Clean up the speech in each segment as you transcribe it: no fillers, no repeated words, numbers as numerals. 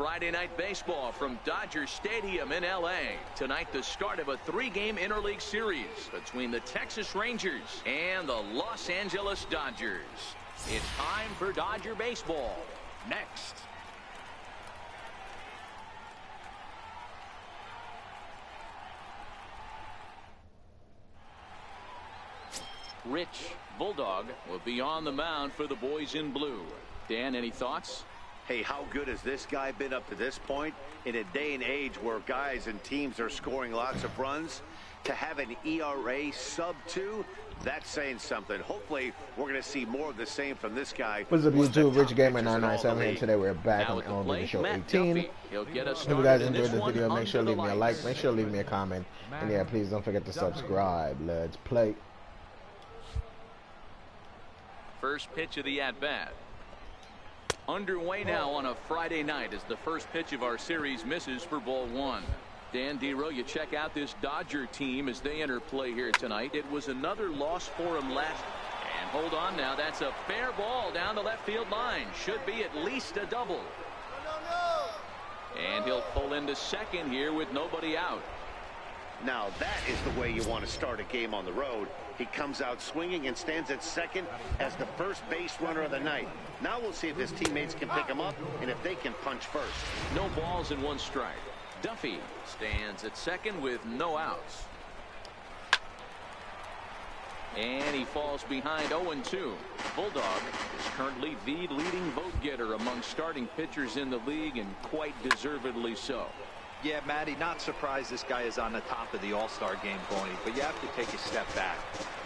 Friday Night Baseball from Dodger Stadium in L.A. Tonight, the start of a 3-game interleague series between the Texas Rangers and the Los Angeles Dodgers. It's time for Dodger Baseball. Next. Rich Bulldog will be on the mound for the boys in blue. Dan, any thoughts? Hey, how good has this guy been up to this point? In a day and age where guys and teams are scoring lots of runs, to have an ERA sub-2, that's saying something. Hopefully, we're going to see more of the same from this guy. What's up, YouTube? Rich Gamer 997 here. Today we're back on MLB The Show 18. If you guys enjoyed this video, make sure to leave me a like, make sure to leave me a comment, and yeah, please don't forget to subscribe. Let's play. First pitch of the at-bat. Underway now on a Friday night as the first pitch of our series misses for ball 1. Dan Dero, you check out this Dodger team as they enter play here tonight. It was another loss for him last. And hold on now, that's a fair ball down the left field line. Should be at least a double. And he'll pull into second here with nobody out. Now that is the way you want to start a game on the road. He comes out swinging and stands at second as the first base runner of the night. Now we'll see if his teammates can pick him up and if they can punch first. No balls and 1 strike. Duffy stands at second with no outs. And he falls behind 0-2. Bulldog is currently the leading vote getter among starting pitchers in the league, and quite deservedly so. Yeah, Matty, not surprised this guy is on the top of the All-Star game, Boney, but you have to take a step back.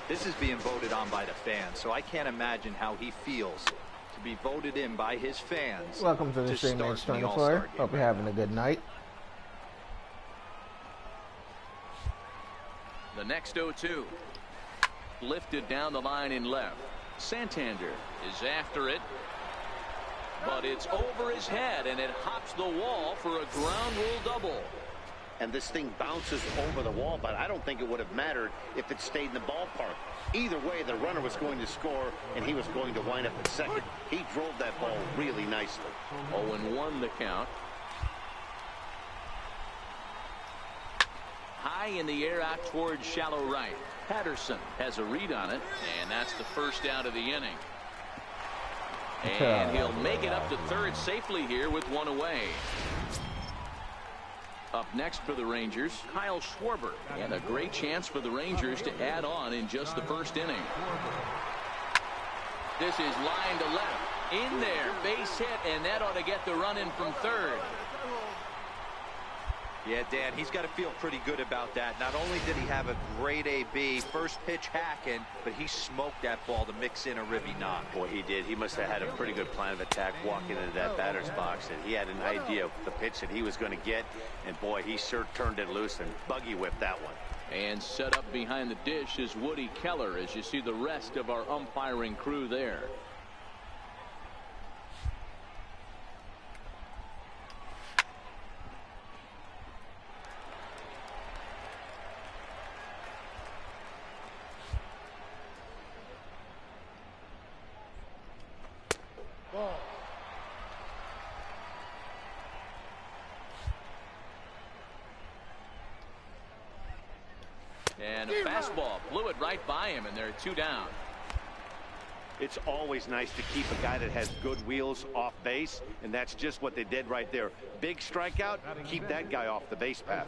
This is being voted on by the fans, so I can't imagine how he feels to be voted in by his fans. Welcome to the stream, Age 24. Hope you're having a good night. The next 0-2. Lifted down the line in left. Santander is after it. But it's over his head, and it hops the wall for a ground rule double. And this thing bounces over the wall, but I don't think it would have mattered if it stayed in the ballpark. Either way, the runner was going to score, and he was going to wind up at second. He drove that ball really nicely. 0-1 the count. High in the air out towards shallow right. Patterson has a read on it, and that's the first out of the inning. And he'll make it up to third safely here with 1 away. Up next for the Rangers, Kyle Schwarber. And a great chance for the Rangers to add on in just the first inning. This is line to left. In there, base hit, and that ought to get the run in from third. Yeah, Dan, he's got to feel pretty good about that. Not only did he have a great AB, first pitch hacking, but he smoked that ball to mix in a ribby knock. Boy, he did. He must have had a pretty good plan of attack walking into that batter's box. And he had an idea of the pitch that he was going to get. And, boy, he sure turned it loose and buggy whipped that one. And set up behind the dish is Woody Keller as you see the rest of our umpiring crew there. And a fastball blew it right by him, and they're 2 down. It's always nice to keep a guy that has good wheels off base, and that's just what they did right there. Big strikeout, keep that guy off the base path.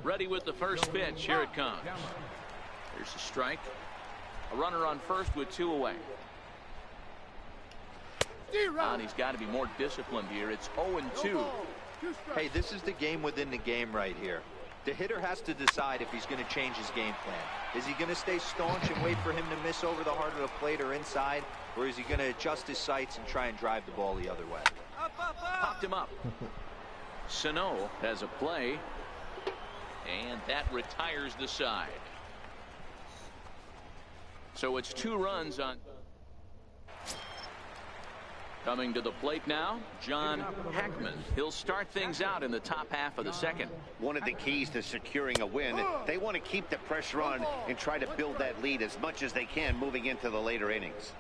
Ready with the first pitch. Here it comes. Here's a strike. A runner on first with 2 away. And he's got to be more disciplined here. It's 0-2. Hey, this is the game within the game right here. The hitter has to decide if he's going to change his game plan. Is he going to stay staunch and wait for him to miss over the heart of the plate or inside? Or is he going to adjust his sights and try and drive the ball the other way? Popped him up. Sano has a play. And that retires the side. So it's 2 runs on. Coming to the plate now, John Hackman. He'll start things out in the top half of the second. One of the keys to securing a win, they want to keep the pressure on and try to build that lead as much as they can moving into the later innings.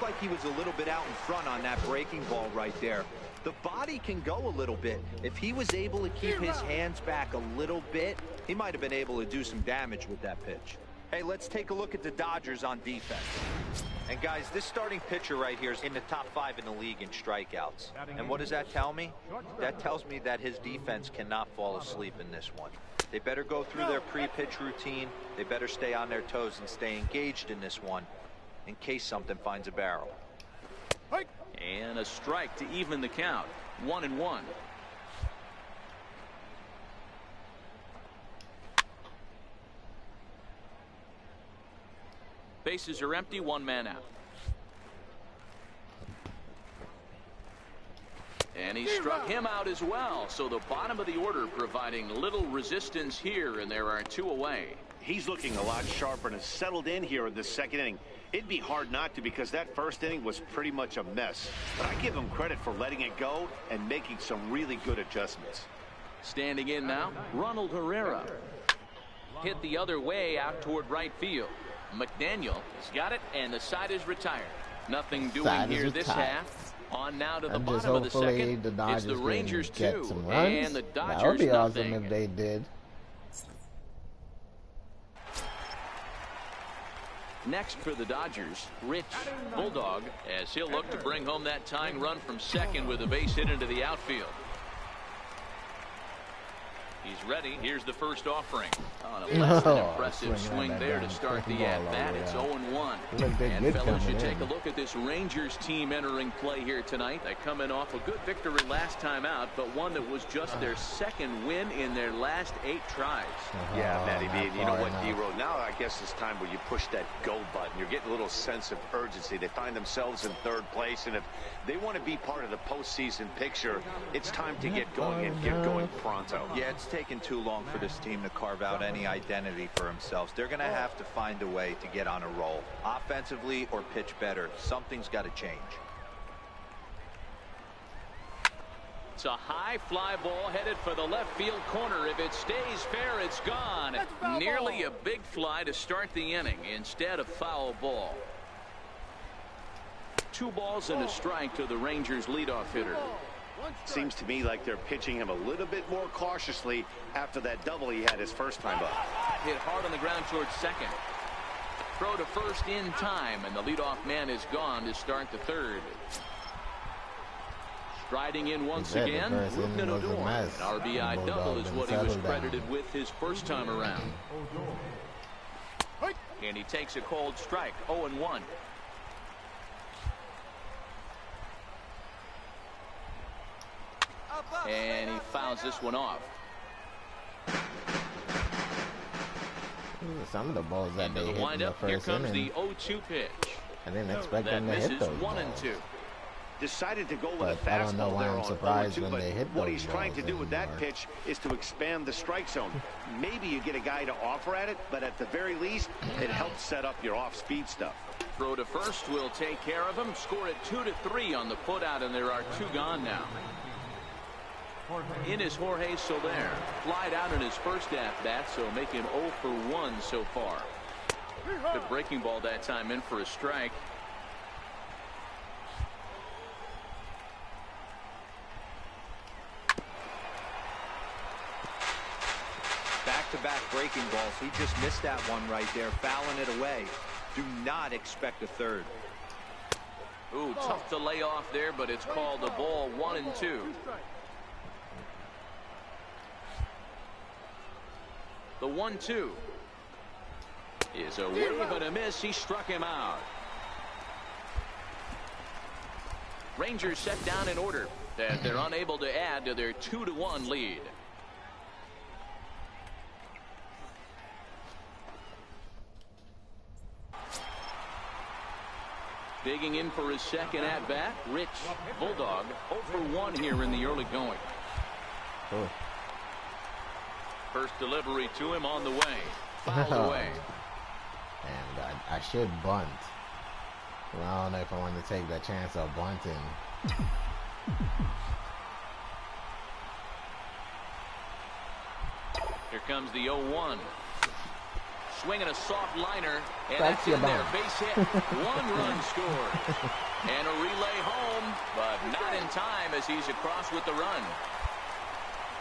like he was a little bit out in front on that breaking ball right there. The body can go a little bit. If he was able to keep his hands back a little bit, he might have been able to do some damage with that pitch. Hey, let's take a look at the Dodgers on defense. And guys, this starting pitcher right here is in the top 5 in the league in strikeouts. And what does that tell me? That tells me that his defense cannot fall asleep in this one. They better go through their pre-pitch routine. They better stay on their toes and stay engaged in this one in case something finds a barrel. And a strike to even the count. 1-1. Bases are empty, 1 man out. And he struck him out as well. So the bottom of the order providing little resistance here, and there are 2 away. He's looking a lot sharper and has settled in here in the second inning. It'd be hard not to, because that first inning was pretty much a mess. But I give him credit for letting it go and making some really good adjustments. Standing in now, Ronald Herrera. Hit the other way out toward right field. McDaniel has got it, and the side is retired. Nothing doing here this half. On now to the bottom of the second. It's the Rangers 2 and the Dodgers. That would be nothing. awesome if they did. Next for the Dodgers, Rich Bulldog, as he'll look to bring home that tying run from second with a base hit into the outfield. He's ready. Here's the first offering. On a less than impressive swing there to start the at-bat. It's 0-1. And fellas, you take a look at this Rangers team entering play here tonight. They come in off a good victory last time out, but one that was just their second win in their last 8 tries. Yeah, Matty B. And you know what, D-Row? Now I guess it's time where you push that go button. You're getting a little sense of urgency. They find themselves in 3rd place, and if they want to be part of the postseason picture, it's time to get going and get going pronto. Yeah, it's taken too long for this team to carve out any identity for themselves. They're going to have to find a way to get on a roll, offensively or pitch better. Something's got to change. It's a high fly ball headed for the left field corner. If it stays fair, it's gone. Nearly a big fly to start the inning instead of foul ball. 2 balls and a strike to the Rangers leadoff hitter. Seems to me like they're pitching him a little bit more cautiously after that double he had his first time up. Hit hard on the ground towards second. Throw to first in time, and the leadoff man is gone to start the 3rd. Striding in once again, Rougned Odor. An RBI double is what he was credited with his first time around. And he takes a cold strike, 0-1. And he fouls this one off. Some of the balls that they hit in the first Here comes inning, the 0-2 pitch. I didn't expect them to hit those balls. 1-2. Decided to go with a But I don't know fastball why there I'm on surprised 0-2, when but they hit what those he's trying to balls do with that anymore. pitch is to expand the strike zone. Maybe you get a guy to offer at it, but at the very least, it helps set up your off-speed stuff. Throw to first will take care of him. Score it 2-3 on the putout, and there are 2 gone now. In is Jorge Soler. Flied out in his first at-bat, so making 0 for 1 so far. The breaking ball that time in for a strike. Back-to-back breaking balls. He just missed that one right there, fouling it away. Do not expect a 3rd. Ooh, tough to lay off there, but it's called a ball. 1-2. The 1-2 is a wave and a miss. He struck him out. Rangers set down in order that they're unable to add to their 2-1 lead. Digging in for his second at-bat, Rich Bulldog. 0 for 1 here in the early going. Oh. First delivery to him on the way. Fouled away. And I should bunt. Well, I don't know if I want to take that chance of bunting. Here comes the 0-1. Swinging a soft liner, and that's in there. Base hit. 1 run scored. And a relay home, but not in time as he's across with the run.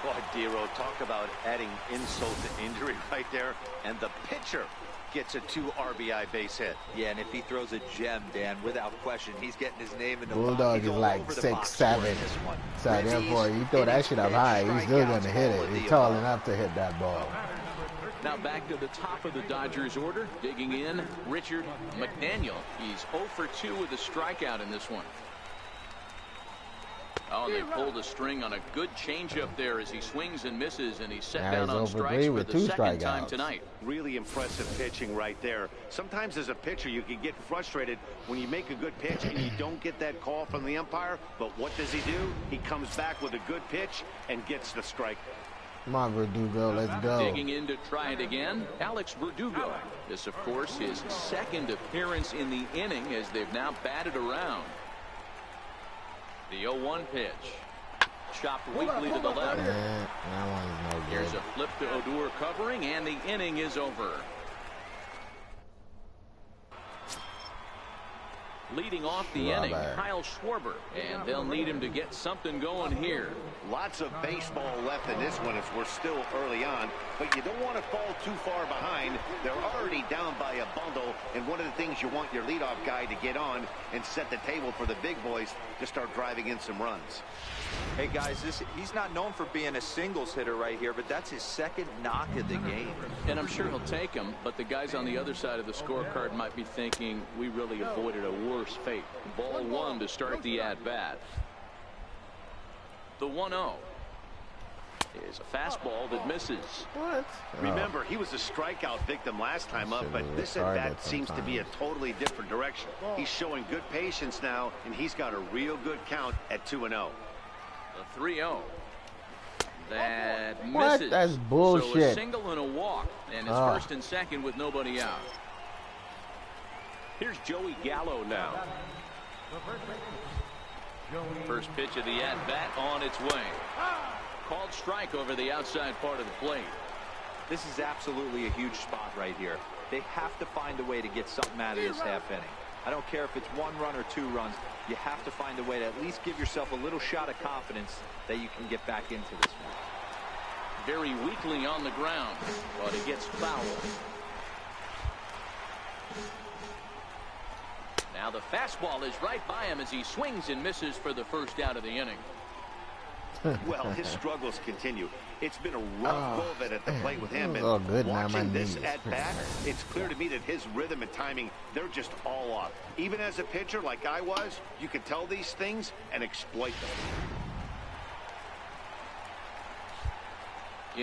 Boy, Dero, talk about adding insult to injury right there. And the pitcher gets a 2 RBI base hit. Yeah, and if he throws a gem, Dan, without question, he's getting his name in the Bulldog is like 6'7". So therefore, you throw that shit up high, he's still going to hit it. He's tall enough to hit that ball. Now back to the top of the Dodgers order. Digging in, Richard McDaniel. He's 0 for 2 with a strikeout in this one. Oh, and they pulled a string on a good changeup there as he swings and misses, and he's set down on strikes for the second time tonight. Really impressive pitching right there. Sometimes as a pitcher, you can get frustrated when you make a good pitch and you don't get that call from the umpire. But what does he do? He comes back with a good pitch and gets the strike. Come on, Verdugo, let's go. Digging in to try it again, Alex Verdugo. This, of course, his second appearance in the inning as they've now batted around. The 0-1 pitch. Chopped weakly to the left. That one's no good. Here's a flip to Odor covering, and the inning is over. Leading off the inning, Kyle Schwarber, and they'll need him to get something going here. Lots of baseball left in this one as we're still early on, but you don't want to fall too far behind. They're already down by a bundle, and one of the things you want your leadoff guy to get on and set the table for the big boys to start driving in some runs. Hey guys, he's not known for being a singles hitter right here, but that's his second knock of the game. And I'm sure he'll take him, but the guys on the other side of the scorecard might be thinking we really avoided a worse fate. Ball 1 to start the at-bat. The 1-0 is a fastball that misses. What? Remember, he was a strikeout victim last time up, but this at-bat seems to be a totally different direction. He's showing good patience now, and he's got a real good count at 2-0. The 3-0. That misses. What? That's bullshit. So a single and a walk, and it's first and second with nobody out. Here's Joey Gallo now. First pitch of the at-bat on its way. Called strike over the outside part of the plate. This is absolutely a huge spot right here. They have to find a way to get something out of this half inning. I don't care if it's 1 run or 2 runs. You have to find a way to at least give yourself a little shot of confidence that you can get back into this one. Very weakly on the ground, but it gets fouled. Now the fastball is right by him as he swings and misses for the first out of the inning. Well, his struggles continue. It's been a rough go of it at the plate with him. And watching this at-bat, it's clear to me that his rhythm and timing, they're just all off. Even as a pitcher like I was, you can tell these things and exploit them.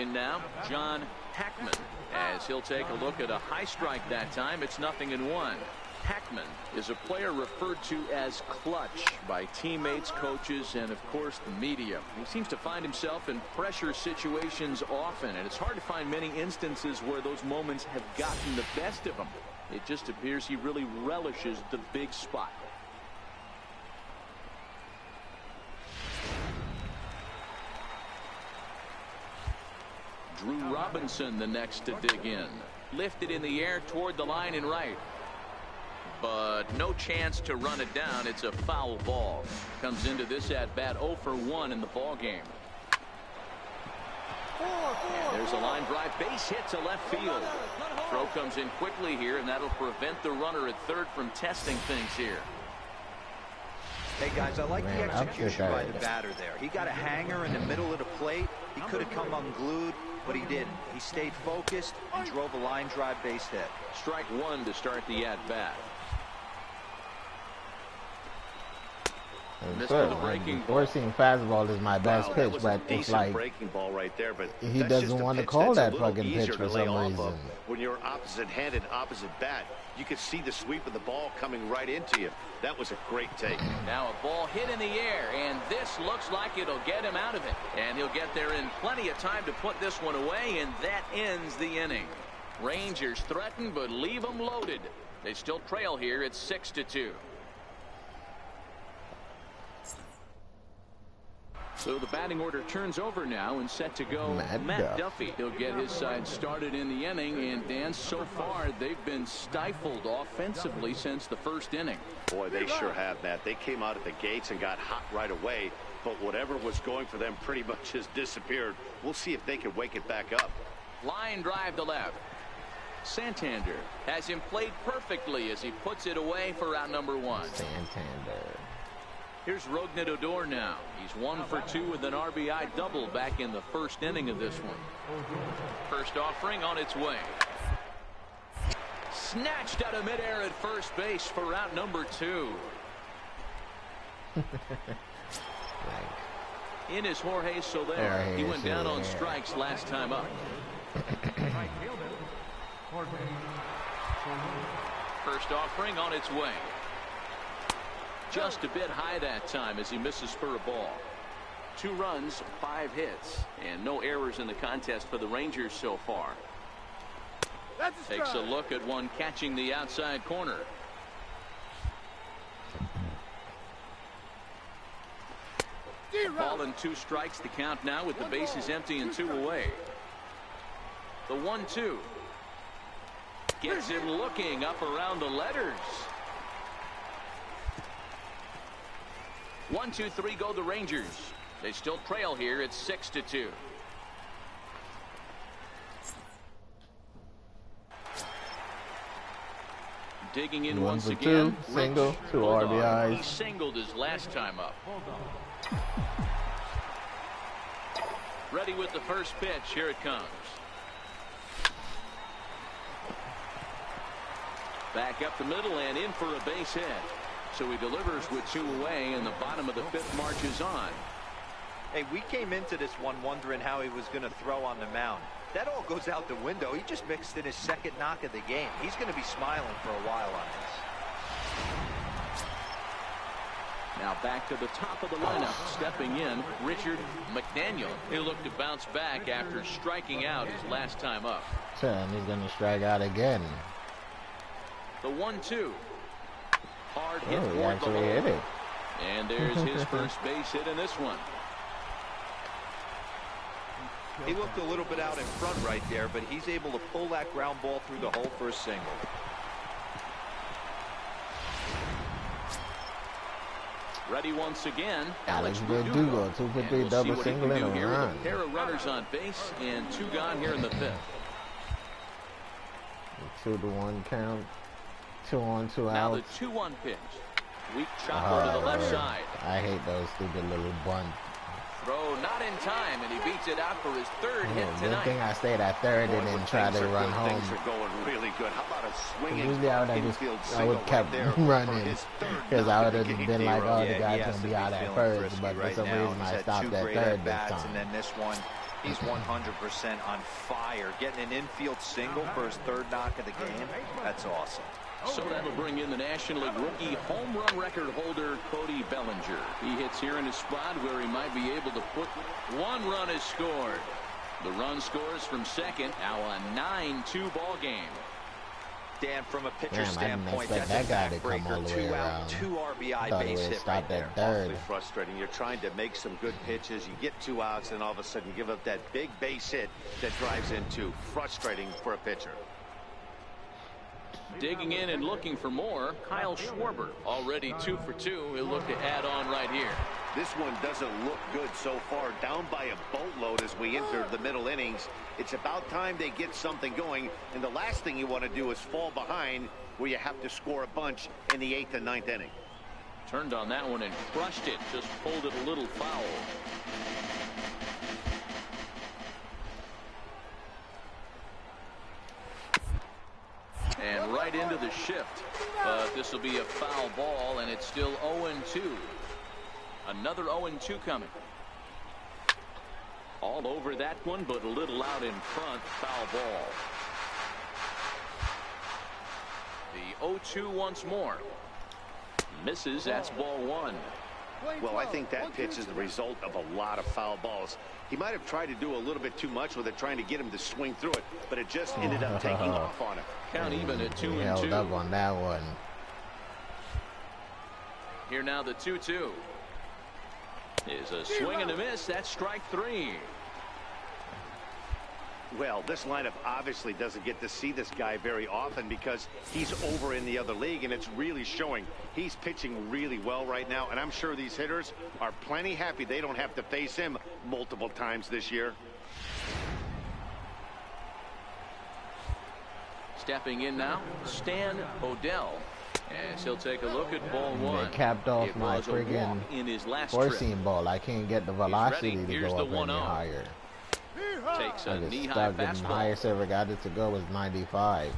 In now, John Hackman, as he'll take a look at a high strike that time. It's 0-1. Hackman is a player referred to as clutch by teammates, coaches, and of course the media. He seems to find himself in pressure situations often, and it's hard to find many instances where those moments have gotten the best of him. It just appears he really relishes the big spot. Drew Robinson the next to dig in. Lifted in the air toward the line and right. But no chance to run it down. It's a foul ball. Comes into this at-bat 0 for 1 in the ball game. And there's a line drive. Base hit to left field. Throw comes in quickly here, and that'll prevent the runner at third from testing things here. Hey guys, I like the execution by the batter there. He got a hanger in the middle of the plate. He could have come unglued, but he didn't. He stayed focused and drove a line drive base hit. Strike 1 to start the at-bat. Forcing fastball is my best pitch, but it's like breaking ball right there, but he doesn't want to call that fucking pitch for some reason. When you're opposite-handed, opposite bat, you can see the sweep of the ball coming right into you. That was a great take. Now a ball hit in the air, and this looks like it'll get him out of it. And he'll get there in plenty of time to put this one away, and that ends the inning. Rangers threaten, but leave them loaded. They still trail here. It's 6-2. So the batting order turns over now and set to go Matt Duffy. He'll get his side started in the inning, and Dan, so far they've been stifled offensively since the first inning. Boy, they sure have, Matt. They came out at the gates and got hot right away, but whatever was going for them pretty much has disappeared. We'll see if they can wake it back up. Line drive to left. Santander has him played perfectly as he puts it away for out number 1. Santander. Here's Rougned Odor now. He's 1 for 2 with an RBI double back in the first inning of this one. First offering on its way. Snatched out of midair at first base for out number 2. In is Jorge Soler. He went down on strikes last time up. First offering on its way. Just a bit high that time as he misses for a ball. 2 runs, 5 hits, and no errors in the contest for the Rangers so far. Takes a look at one catching the outside corner. Ball and 2 strikes to count now with the bases empty and 2 away. The 1-2. Gets him looking up around the letters. 1, 2, 3 go the Rangers. They still trail here. It's 6-2. Digging in once again. Single, 2 RBIs. He singled his last time up. Ready with the first pitch. Here it comes. Back up the middle and in for a base hit. So he delivers with 2 away, and the bottom of the 5th marches on. Hey, we came into this one wondering how he was going to throw on the mound. That all goes out the window. He just mixed in his 2nd knock of the game. He's going to be smiling for a while on this. Now back to the top of the lineup. Stepping in, Richard McDaniel. He'll look to bounce back after striking out his last time up. And he's going to strike out again. The 1-2. Hard hit he toward actually the hit hole. it. And there's his first base hit in this one. He looked a little bit out in front right there, but he's able to pull that ground ball through the hole for a single. Ready once again. Alex Verdugo, 2 for 3 double single in a run. A pair of runners on base and 2 gone here in the 5th. 2-1 count. 2 on, 2 out. Now the 2-1 pitch. Weak chopper to the left side. I hate those stupid little bunts. Throw not in time, and he beats it out for his 3rd hit Good tonight. thing I stayed at 3rd and then tried to run home. Things are going really good. How about a swinging Usually I would have kept running because I would have been like, oh, the guy's going to be out at 1st, but for some reason I stopped at 3rd this time. And then this one, he's 100% on fire. Getting an infield single for his 3rd knock of the game, that's awesome. So that'll bring in the National League rookie home run record holder Cody Bellinger. He hits here in a spot where he might be able to put 1 run is scored. The run scores from second. Now a 9-2 ball game. Dan, from a pitcher standpoint, that's that a guy to come backbreaker. all the 2 way out, around. 2 RBI Thought base he hit stopped right at there. 3rd. Frustrating. You're trying to make some good pitches. You get 2 outs, and all of a sudden you give up that big base hit that drives into frustrating for a pitcher. Digging in and looking for more, Kyle Schwarber. Already 2 for 2. He'll look to add on right here. This one doesn't look good so far. Down by a boatload as we enter the middle innings. It's about time they get something going. And the last thing you want to do is fall behind where you have to score a bunch in the 8th and 9th inning. Turned on that one and crushed it. Just pulled it a little foul. And right into the shift. But this will be a foul ball, and it's still 0-2. Another 0-2 coming. All over that one, but a little out in front. Foul ball. The 0-2 once more. Misses. That's ball 1. Well, I think that pitch is the result of a lot of foul balls. He might have tried to do a little bit too much with it, trying to get him to swing through it, but it just ended up taking off on him. Count even at 2-2. Held up on that one. Here now the 2-2. Is a swing and a miss. That's strike 3. Well, this lineup obviously doesn't get to see this guy very often because he's over in the other league, and it's really showing. He's pitching really well right now, and I'm sure these hitters are plenty happy they don't have to face him multiple times this year. Stepping in now, Stan Odell. As he'll take a look at ball 1. They capped off my friggin' four-seam ball. I can't get the velocity to go up any higher. Takes a knee-high fastball. The highest I ever got it to go was 95.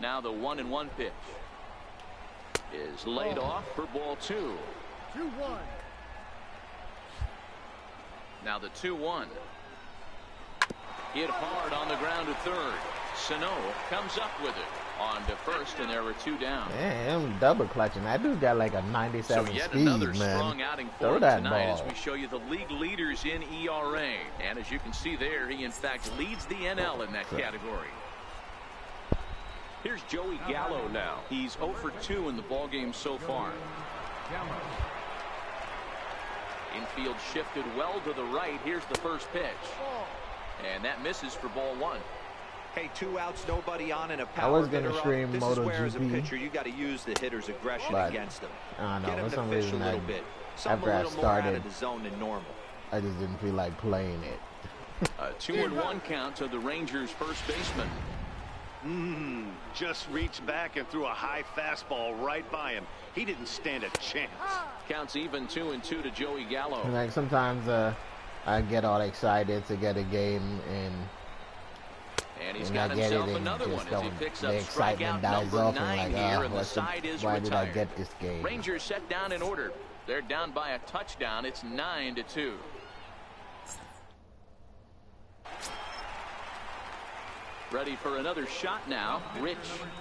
Now the 1-1 pitch is laid off for ball 2. 2-1. Now the 2-1. Hit hard on the ground to third. Sano comes up with it on to first, and there were 2 down. Man, I'm double clutching. That dude got like a 97 so yet speed, another man. Strong outing for Throw him that tonight ball. As we show you the league leaders in ERA. And as you can see there, he in fact leads the NL in that category. Here's Joey Gallo now. He's 0 for 2 in the ballgame so far. Infield shifted well to the right. Here's the first pitch. And that misses for ball 1. Hey, 2 outs, nobody on, and a I power was gonna hitter stream up. This is where, as a MotoGP, pitcher, you got to use the hitter's aggression but against them. I don't know, Get him for to some fish reason, a little bit. after I More out started, of the zone than normal. I just didn't feel like playing it. A 2-1 count to the Rangers' first baseman. Just reached back and threw a high fastball right by him. He didn't stand a chance. Counts even 2-2 to Joey Gallo. Like sometimes I get all excited to get a game, and he's and got I get himself it and another just one as he picks up the excitement strikeout dies number off 9 and here, like, and the side is why did I retired. get this game? Rangers set down in order. They're down by a touchdown. It's 9-2. Ready for another shot now. Rich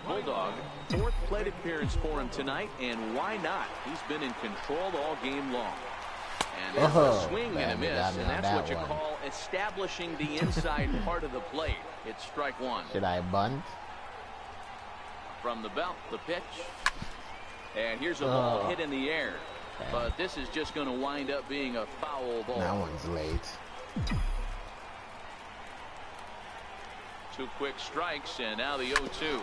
Bulldog. 4th plate appearance for him tonight, and why not? He's been in control all game long. And there's a swing and a miss, and that's what you call establishing the inside part of the plate. It's strike 1. Should I bunt? From the belt, the pitch. And here's a ball hit in the air. But this is just going to wind up being a foul ball. That one's late. 2 quick strikes, and now the 0-2.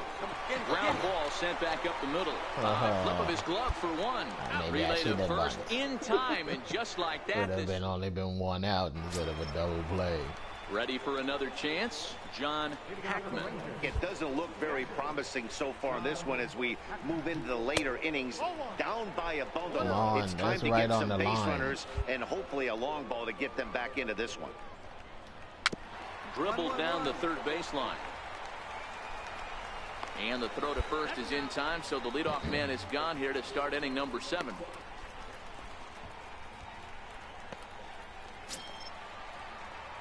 Ground ball sent back up the middle. Flip of his glove for 1. Relay to first in time, and just like that, could have only been 1 out instead of a double play. Ready for another chance, John Hackman. It doesn't look very promising so far in this one as we move into the later innings. Down by a bundle. It's time to get some base runners and hopefully a long ball to get them back into this one. Dribbled down the third baseline. And the throw to first is in time, so the leadoff man is gone here to start inning number 7.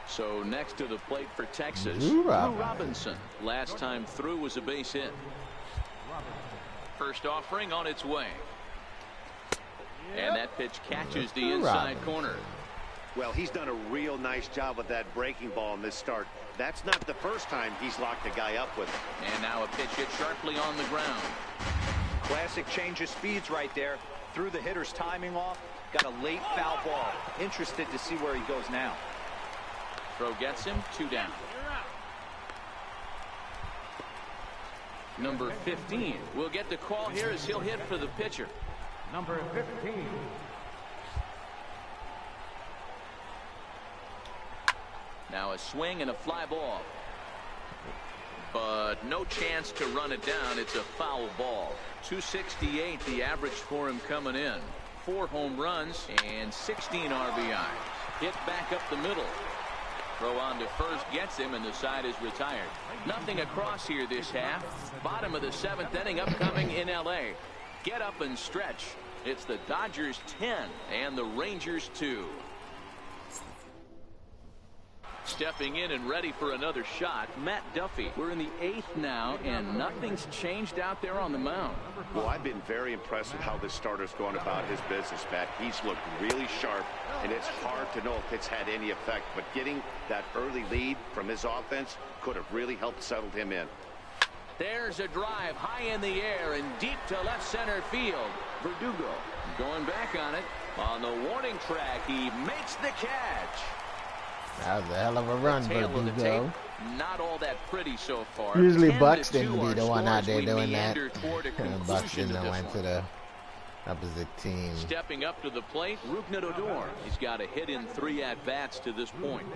So next to the plate for Texas, Drew Robinson. Last time through was a base hit. First offering on its way. And that pitch catches the inside corner. Well, he's done a real nice job with that breaking ball in this start. That's not the first time he's locked a guy up with it. And now a pitch hit sharply on the ground. Classic change of speeds right there. Threw the hitter's timing off. Got a late foul ball. Interested to see where he goes now. Throw gets him, 2 down. Number 15 will get the call here as he'll hit for the pitcher. Number 15. Now a swing and a fly ball. But no chance to run it down. It's a foul ball. 268 the average for him coming in. 4 home runs and 16 RBIs. Hit back up the middle. Throw on to first gets him, and the side is retired. Nothing across here this half. Bottom of the 7th inning upcoming in LA. Get up and stretch. It's the Dodgers 10 and the Rangers 2. Stepping in and ready for another shot, Matt Duffy. We're in the 8th now, and nothing's changed out there on the mound. Well, I've been very impressed with how this starter's going about his business, Matt. He's looked really sharp, and it's hard to know if it's had any effect. But getting that early lead from his offense could have really helped settle him in. There's a drive high in the air and deep to left center field. Verdugo going back on it. On the warning track, he makes the catch. That was a hell of a run, Verdugo. Not all that pretty so far. Usually Buxton be the one out there doing that. Buxton went to the opposite team. Stepping up to the plate, Rougned Odor. He's got a hit in 3 at-bats to this point.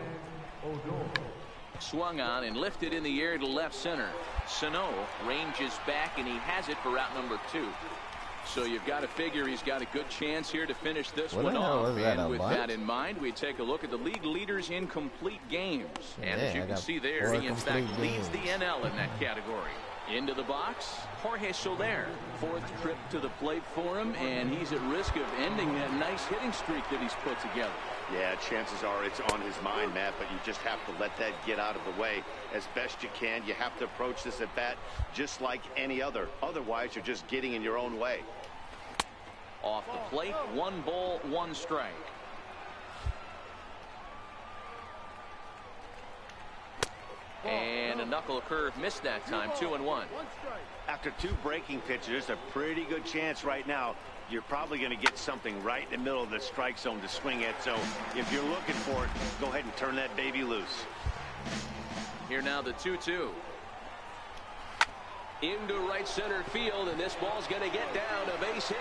Swung on and lifted in the air to left center. Sano ranges back, and he has it for out number 2. So you've got to figure he's got a good chance here to finish this one off. And with that in mind, we take a look at the league leaders in complete games. And as you can see there, he in fact leads the NL in that category. Into the box, Jorge Soler. 4th trip to the plate for him, and he's at risk of ending that nice hitting streak that he's put together. Yeah, chances are it's on his mind, Matt, but you just have to let that get out of the way as best you can. You have to approach this at bat just like any other. Otherwise, you're just getting in your own way. Off the plate, 1 ball, 1 strike. And a knuckle curve missed that time. 2-1. After 2 breaking pitches, there's a pretty good chance right now you're probably going to get something right in the middle of the strike zone to swing at. So if you're looking for it, go ahead and turn that baby loose. Here now the 2-2. Into right center field, and this ball's going to get down, a base hit.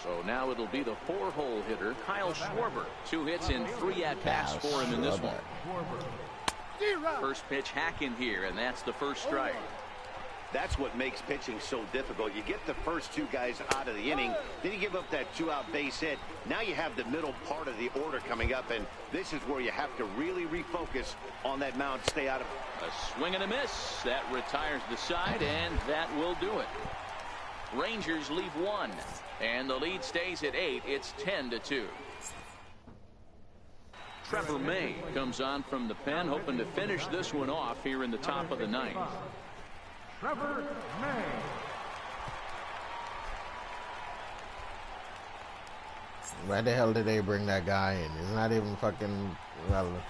So now it'll be the 4-hole hitter, Kyle Schwarber. 2 hits and 3 at-bats for him in this one. First pitch hacking here, and that's the first strike. That's what makes pitching so difficult. You get the first 2 guys out of the inning, then you give up that 2-out base hit. Now you have the middle part of the order coming up, and this is where you have to really refocus on that mound. Stay out of a swing and a miss. That retires the side, and that will do it. Rangers leave 1, and the lead stays at 8. It's 10-2. Trevor May comes on from the pen, hoping to finish this one off here in the top of the 9th. Trevor May. Why the hell did they bring that guy in? He's not even fucking relevant.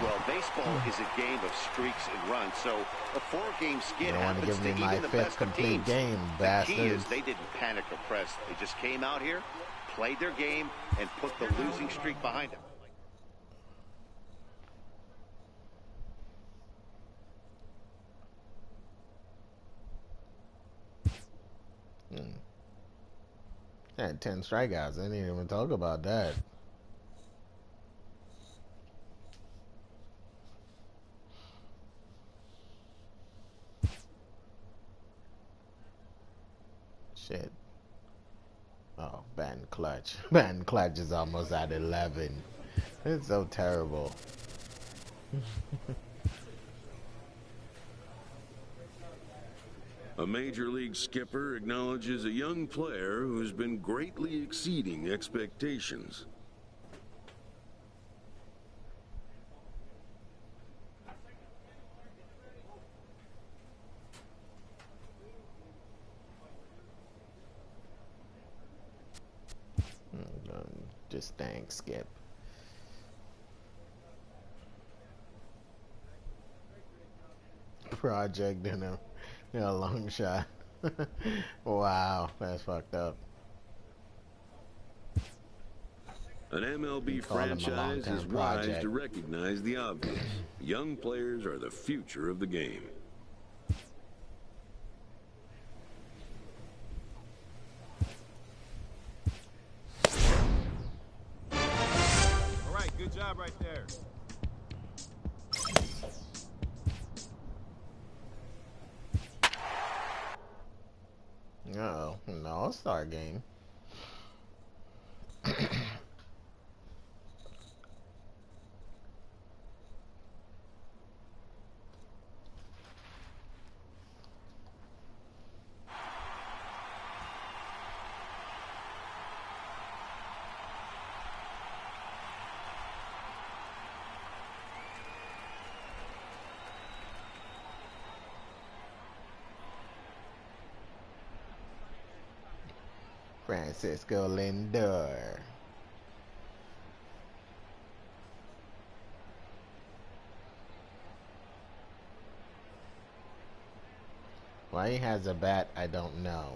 Well, baseball is a game of streaks and runs, so a 4-game skid happens give me to my even the 5th best complete of teams. game, the bastards. key is they didn't panic or press. They just came out here, played their game, and put the losing streak behind them. Had 10 strikeouts. I didn't even talk about that. Shit. Oh, batting clutch. Batting clutch is almost at 11. It's so terrible. A major league skipper acknowledges a young player who's been greatly exceeding expectations. Just thanks, Skip. Project in a long shot. Wow, that's fucked up. An MLB franchise is wise to recognize the obvious. Young players are the future of the game. All right, good job right there. Uh-oh, an all-star game. Francisco Lindor. Why he has a bat, I don't know.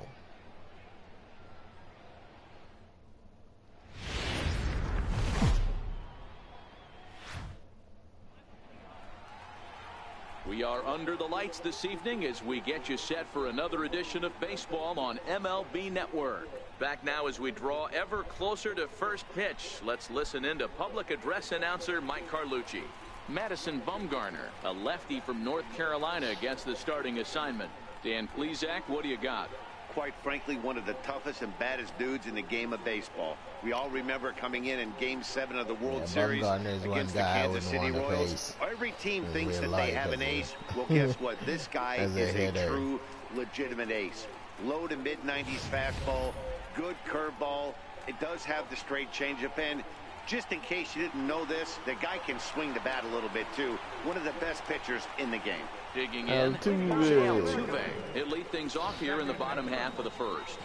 We are under the lights this evening as we get you set for another edition of baseball on MLB Network. Back now as we draw ever closer to first pitch. Let's listen in to public address announcer Mike Carlucci. Madison Bumgarner, a lefty from North Carolina, gets the starting assignment. Dan Plesac, what do you got? Quite frankly, one of the toughest and baddest dudes in the game of baseball. We all remember coming in Game 7 of the World Series against the Kansas City Royals. Every team thinks that they have an ace. Well, guess what? This guy is a true, legitimate ace. Low to mid-90s fastball, good curveball. It does have the straight changeup, and just in case you didn't know this, the guy can swing the bat a little bit too. One of the best pitchers in the game. Digging in, Altuve. He'll lead things off here in the bottom half of the first.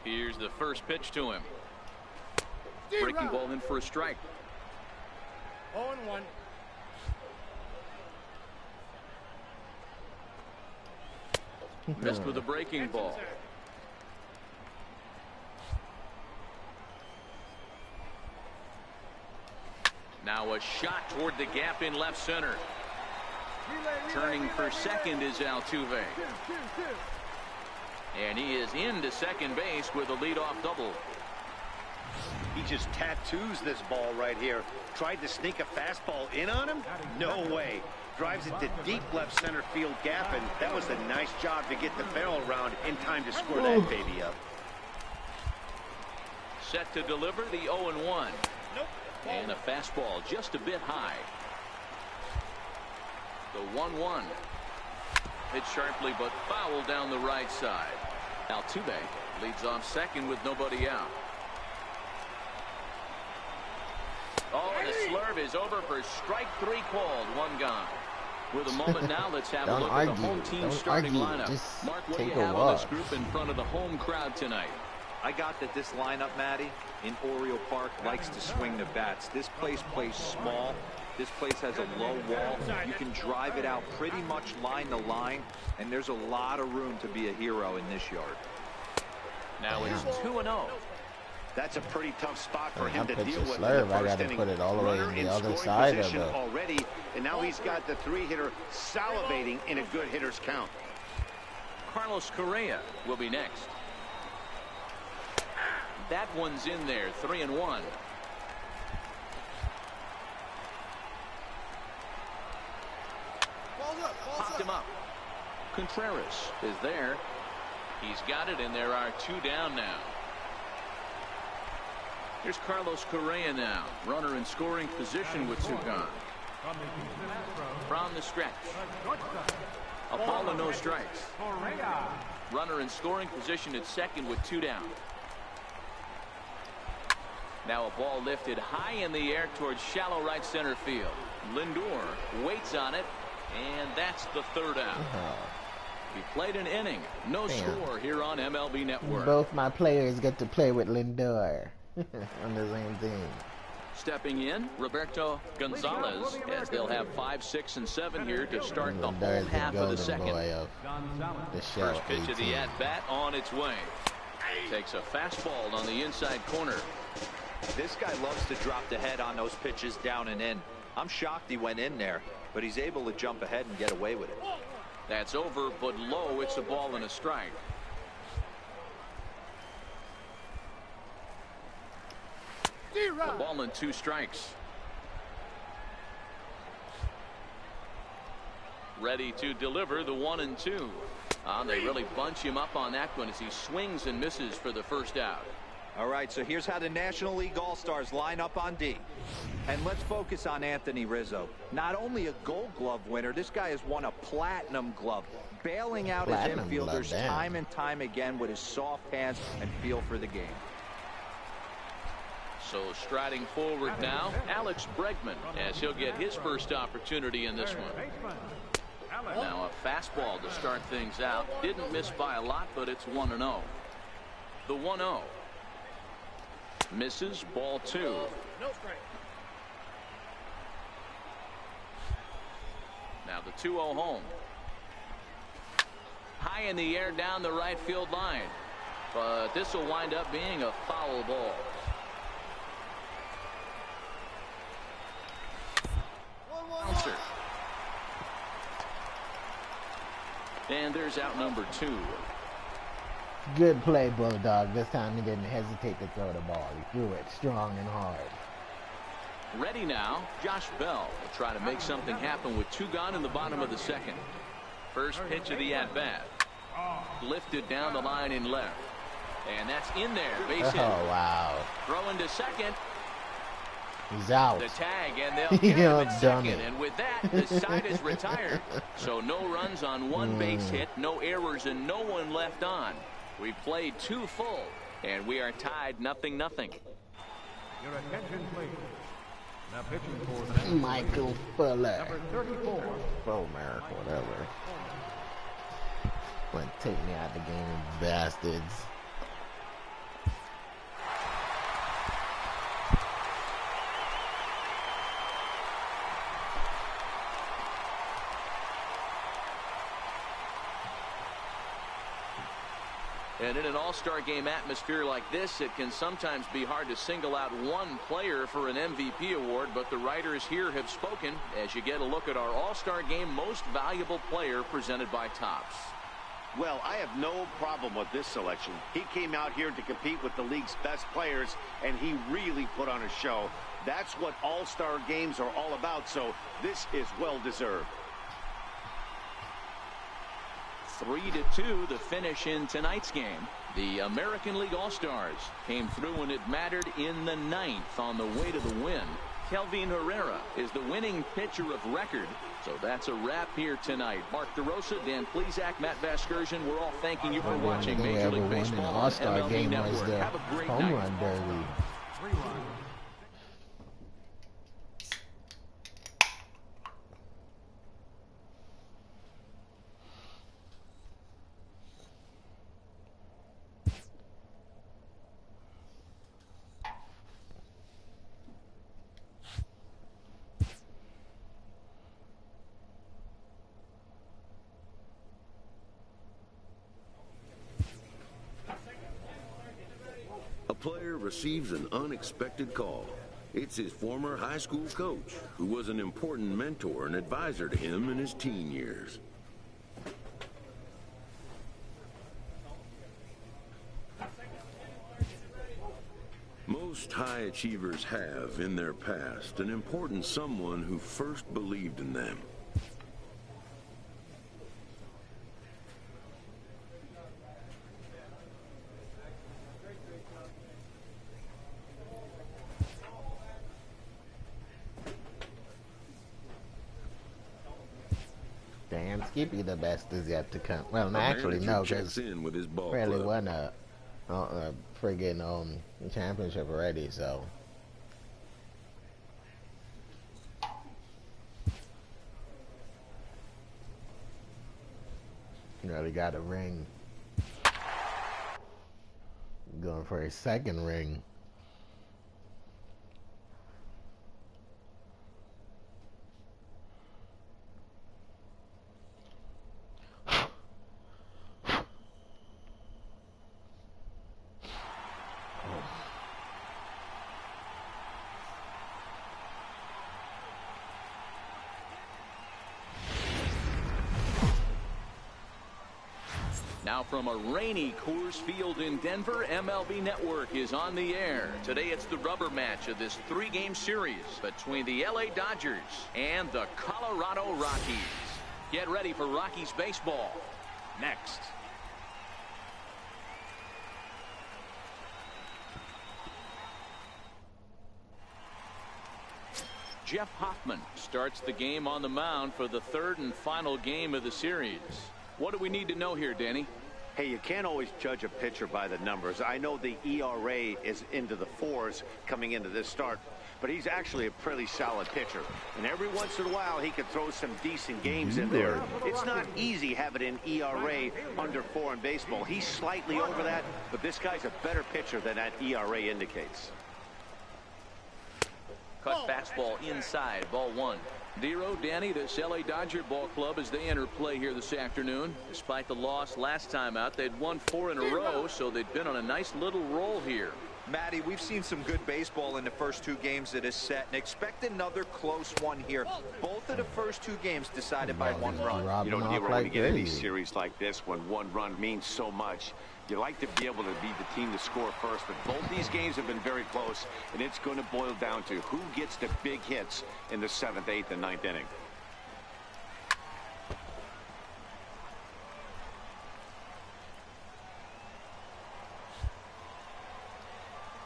Here's the first pitch to him. Breaking ball in for a strike. 0-1. Missed with a breaking ball. Now a shot toward the gap in left center. Turning for second is Altuve. And he is into second base with a leadoff double. He just tattoos this ball right here. Tried to sneak a fastball in on him? No way. Drives it to deep left center field gap, and that was a nice job to get the barrel around in time to score that baby up. Set to deliver the 0-1. And a fastball just a bit high. The 1-1. Hit sharply but foul down the right side. Altuve leads off second with nobody out. Oh, and the slurve is over for strike 3 called. 1 gone. With a moment now, let's have a look at the home team starting lineup. Mark, what do you have on this group in front of the home crowd tonight? I got that this lineup, Matty, in Oriole Park likes to swing the bats. This place plays small. This place has a low wall. You can drive it out pretty much line to line, and there's a lot of room to be a hero in this yard. Now it's 2-0. That's a pretty tough spot for him to deal with. I got to put it all the way in the other side of the already, and now he's got the 3-hitter salivating in a good hitter's count. Carlos Correa will be next. That one's in there. 3-1. Popped him up. Contreras is there. He's got it, and there are 2 down now. Here's Carlos Correa now. Runner in scoring position with 2 gone. From the stretch. A ball and no strikes. Runner in scoring position at second with 2 down. Now a ball lifted high in the air towards shallow right center field. Lindor waits on it, and that's the 3rd out. He played an inning. No score here on MLB Network. Both my players get to play with Lindor on the same team. Stepping in, Roberto Gonzalez, as they'll have 5, 6, and 7 here to start the home half of the second. First pitch of the at-bat on its way. Takes a fastball on the inside corner. This guy loves to drop the head on those pitches down and in. I'm shocked he went in there, but he's able to jump ahead and get away with it. That's over, but low. It's a ball and a strike. A ball and 2 strikes. Ready to deliver the 1-2. They really bunch him up on that one as he swings and misses for the 1st out. All right, so here's how the National League All-Stars line up on D. And let's focus on Anthony Rizzo. Not only a Gold Glove winner, this guy has won a Platinum Glove, bailing out his infielders time and time again with his soft hands and feel for the game. So striding forward now, Alex Bregman, as he'll get his first opportunity in this one. Now a fastball to start things out. Didn't miss by a lot, but it's 1-0. The 1-0. Misses, ball 2. No strike. Now the 2-0 home. High in the air down the right field line. But this will wind up being a foul ball. Bouncer. And there's out number 2. Good play, Bulldog. This time he didn't hesitate to throw the ball. He threw it strong and hard. Ready now, Josh Bell will try to make something happen with 2 gone in the bottom of the second. First pitch of the at-bat. Lifted down the line in left. And that's in there. Base hit. Oh, wow. Throwing to second. He's out. The tag, and they'll get him at second. It. And with that, the side is retired. So no runs on 1 base hit, no errors, and no one left on. We played 2 full, and we are tied 0-0. Your attention, please. Now pitching for Michael Fuller. number 34. Fulmer, whatever. Wouldn't take me out the game, you bastards. And in an all-star game atmosphere like this, it can sometimes be hard to single out one player for an MVP award, but the writers here have spoken as you get a look at our all-star game most valuable player presented by Topps. Well, I have no problem with this selection. He came out here to compete with the league's best players, and he really put on a show. That's what all-star games are all about, so this is well-deserved. 3-2 the finish in tonight's game. The American League All-Stars came through when it mattered in the 9th on the way to the win. Kelvin Herrera is the winning pitcher of record. So that's a wrap here tonight. Mark DeRosa, Dan Plesac, Matt Vasgersian, we're all thanking you for watching Major League Baseball on MLB Network. Have a great night. Home run derby. 3 runs. A player receives an unexpected call. It's his former high school coach, who was an important mentor and advisor to him in his teen years. Most high achievers have, in their past, an important someone who first believed in them. Damn, Skippy the best is yet to come. Well, actually, no, because really won a friggin' championship already, so. Really got a ring. Going for his 2nd ring. Now from a rainy Coors Field in Denver, MLB Network is on the air. Today it's the rubber match of this 3-game series between the LA Dodgers and the Colorado Rockies. Get ready for Rockies baseball next. Jeff Hoffman starts the game on the mound for the 3rd and final game of the series. What do we need to know here, Danny? Hey, you can't always judge a pitcher by the numbers. I know the ERA is into the 4s coming into this start, but he's actually a pretty solid pitcher. And every once in a while, he can throw some decent games in there. It's not easy having an ERA under 4 in baseball. He's slightly over that, but this guy's a better pitcher than that ERA indicates. Cut fastball inside, ball 1. Dero, Danny, this LA Dodger ball club as they enter play here this afternoon. Despite the loss last time out, they'd won 4 in a row, so they've been on a nice little roll here. Matty, we've seen some good baseball in the first 2 games of this set, and expect another close one here. Both of the first 2 games decided by 1 run. You know, Dero, when you get in these series like this, when 1 run means so much, you like to be able to be the team to score first, but both these games have been very close, and it's going to boil down to who gets the big hits in the 7th, 8th, and 9th inning.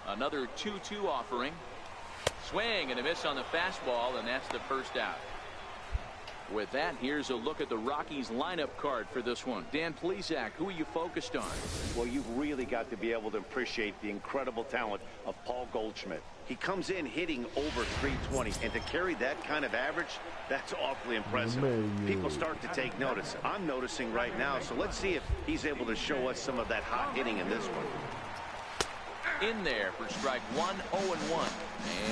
Another 2-2 offering. Swing and a miss on the fastball, and that's the first out. With that, here's a look at the Rockies lineup card for this one. Dan Plesac, who are you focused on? Well, you've really got to be able to appreciate the incredible talent of Paul Goldschmidt. He comes in hitting over 320, and to carry that kind of average, that's awfully impressive. People start to take notice. I'm noticing right now, so let's see if he's able to show us some of that hot hitting in this one. In there for strike 1, 0-1.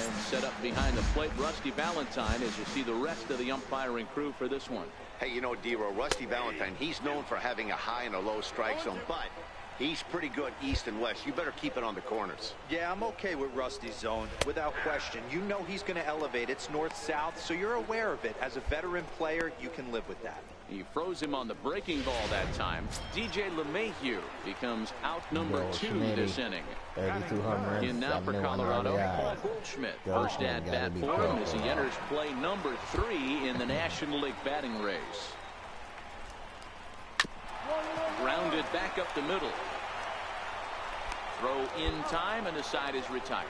And set up behind the plate, Rusty Valentine, as you see the rest of the umpiring crew for this one. Hey, you know, Dero, Rusty Valentine, he's known for having a high and a low strike zone, but he's pretty good east and west. You better keep it on the corners. Yeah, I'm okay with Rusty's zone, without question. You know he's going to elevate. It's north-south, so you're aware of it. As a veteran player, you can live with that. He froze him on the breaking ball that time. DJ LeMahieu becomes out number 2 this inning. 32 home runs. In now for Colorado, Paul Goldschmidt. First at bat for him as he enters play number 3 in the National League batting race. Grounded back up the middle. Throw in time, and the side is retired.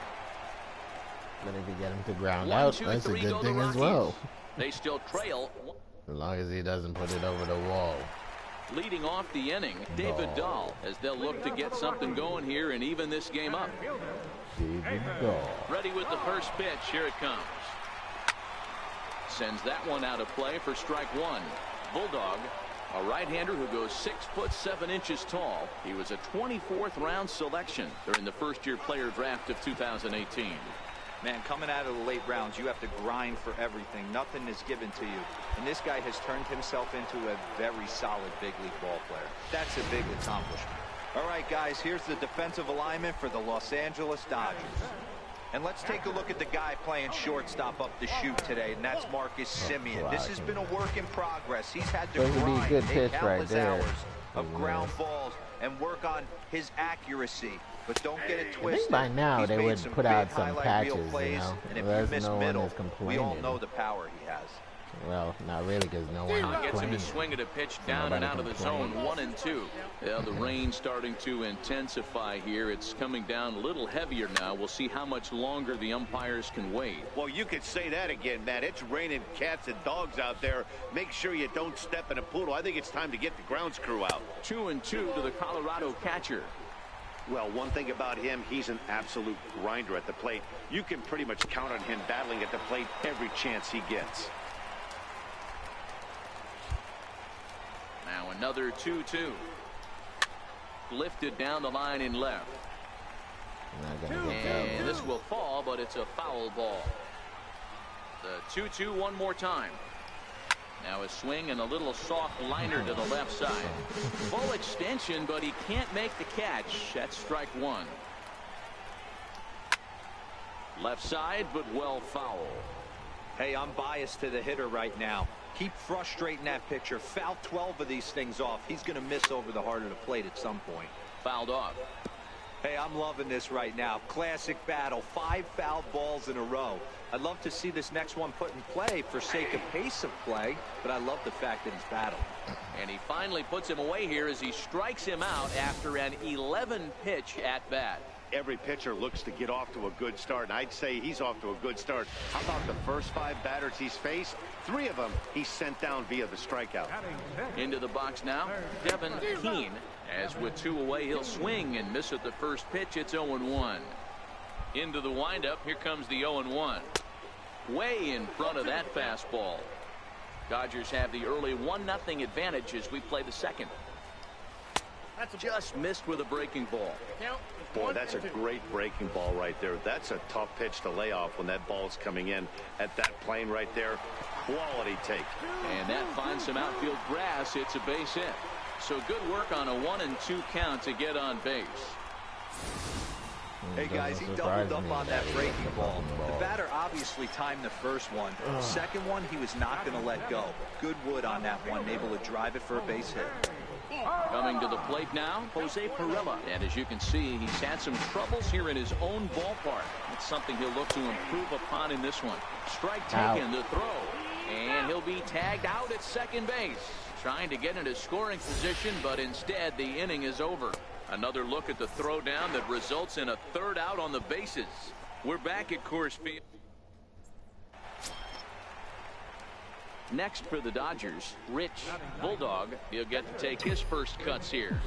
But if you get him to ground out, that's a good thing as well. They still trail. As long as he doesn't put it over the wall. Leading off the inning, David Dahl, as they'll look to get something going here and even this game up. David Dahl. Ready with the first pitch. Here it comes. Sends that one out of play for strike 1. Bulldog, a right-hander who goes 6'7" tall. He was a 24th round selection during the first-year player draft of 2018. Man, coming out of the late rounds, you have to grind for everything. Nothing is given to you. And this guy has turned himself into a very solid big league ball player. That's a big accomplishment. All right, guys, here's the defensive alignment for the Los Angeles Dodgers. And let's take a look at the guy playing shortstop up the chute today, and that's Marcus Semien. This has been a work in progress. He's had to grind countless hours of ground balls and work on his accuracy. But don't get it twisted. I think by now they would put out some patches, you know. And if you miss middle, we all know the power he has. Well, not really, because no one gets him to swing at a pitch down and out of the zone. 1-2. Yeah, the rain starting to intensify here. It's coming down a little heavier now. We'll see how much longer the umpires can wait. Well, you could say that again, Matt. It's raining cats and dogs out there. Make sure you don't step in a poodle. I think it's time to get the grounds crew out. 2-2 to the Colorado catcher. Well, one thing about him, he's an absolute grinder at the plate. You can pretty much count on him battling at the plate every chance he gets. Now another 2-2. Lifted down the line in left. And this will fall, but it's a foul ball. The 2-2 one more time. Now a swing and a little soft liner to the left side. Full extension, but he can't make the catch. That's strike 1. Left side, but well foul. Hey, I'm biased to the hitter right now. Keep frustrating that pitcher. Foul 12 of these things off. He's going to miss over the heart of the plate at some point. Fouled off. Hey, I'm loving this right now. Classic battle. 5 foul balls in a row. I'd love to see this next one put in play for sake of pace of play, but I love the fact that he's battling. And he finally puts him away here as he strikes him out after an 11-pitch at bat. Every pitcher looks to get off to a good start, and I'd say he's off to a good start. How about the first 5 batters he's faced? 3 of them he sent down via the strikeout. Into the box now, Devin Keane, As with 2 away, he'll swing and miss at the first pitch. It's 0-1. Into the windup. Here comes the 0-1. Way in front of that fastball. Dodgers have the early 1-0 advantage as we play the second. Just missed with a breaking ball. Boy, that's a great breaking ball right there. That's a tough pitch to lay off when that ball's coming in at that plane right there. Quality take. And that finds some outfield grass. It's a base hit. So good work on a 1-2 count to get on base. Hey guys, he doubled up on that breaking ball. The batter obviously timed the first one. The second one, he was not going to let go. Good wood on that one, able to drive it for a base hit. Coming to the plate now, Jose Pirela. And as you can see, he's had some troubles here in his own ballpark. It's something he'll look to improve upon in this one. Strike taken, the throw. And he'll be tagged out at second base. Trying to get into scoring position, but instead the inning is over. Another look at the throw down that results in a third out on the bases. We're back at Coors Field. Next for the Dodgers, Rich Bulldog. He'll get to take his first cuts here.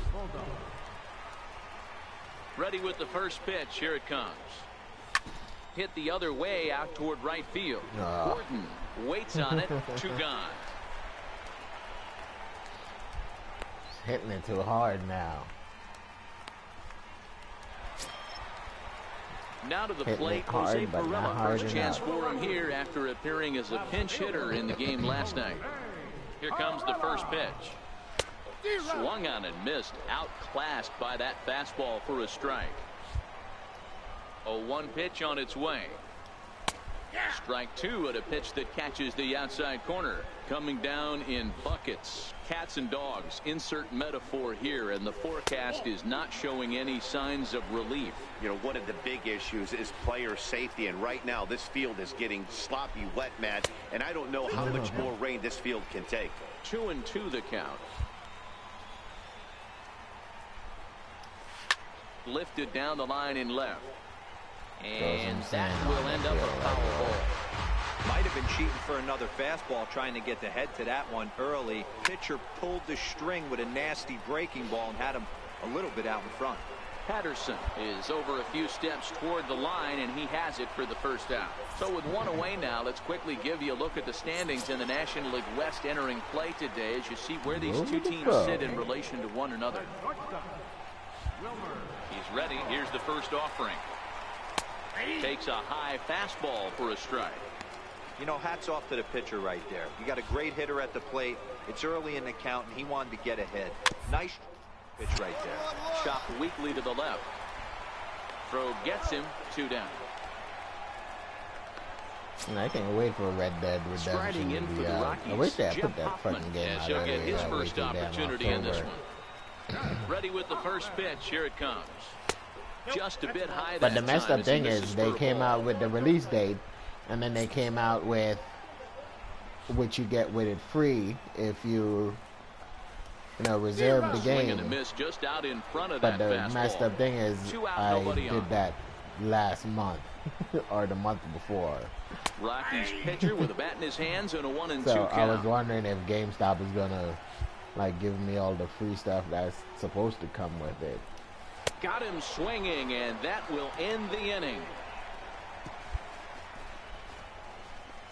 Ready with the first pitch. Here it comes. Hit the other way out toward right field. Gordon waits on it. 2 gone. Hitting it too hard now. Now to the plate, Jose Pirela. First chance for him here after appearing as a pinch hitter in the game last night. Here comes the first pitch. Swung on and missed. Outclassed by that fastball for a strike. A 1 pitch on its way. Strike 2 at a pitch that catches the outside corner. Coming down in buckets. Cats and dogs. Insert metaphor here, and the forecast is not showing any signs of relief. You know, one of the big issues is player safety, and right now this field is getting sloppy wet, Matt, and I don't know how much more rain this field can take. 2-2 the count. Lifted down the line in left. And that will end up a foul ball. Might have been cheating for another fastball, trying to get the head to that one early. Pitcher pulled the string with a nasty breaking ball and had him a little bit out in front. Patterson is over a few steps toward the line, and he has it for the first out. So with 1 away now, let's quickly give you a look at the standings in the National League West entering play today as you see where these 2 teams sit in relation to one another. He's ready. Here's the first offering. Takes a high fastball for a strike. You know, hats off to the pitcher right there. You got a great hitter at the plate. It's early in the count, and he wanted to get ahead. Nice pitch right there. Chopped weakly to the left. Throw gets him. 2 down. And I can't wait for Red Dead Redemption. In for the Rockies, I wish they had Jim put that fucking game out. He'll get his first opportunity in this one. Ready with the first pitch. Here it comes. Just a bit high. But the messed up thing is they came out with the release date, and then they came out with what you get with it free if you reserve the game. Just out in front of but the messed up thing is I did that last month or the month before. Rockies pitcher with a bat in his hands and a 1-2 so count. I was wondering if GameStop is gonna give me all the free stuff that's supposed to come with it. Got him swinging, and that will end the inning.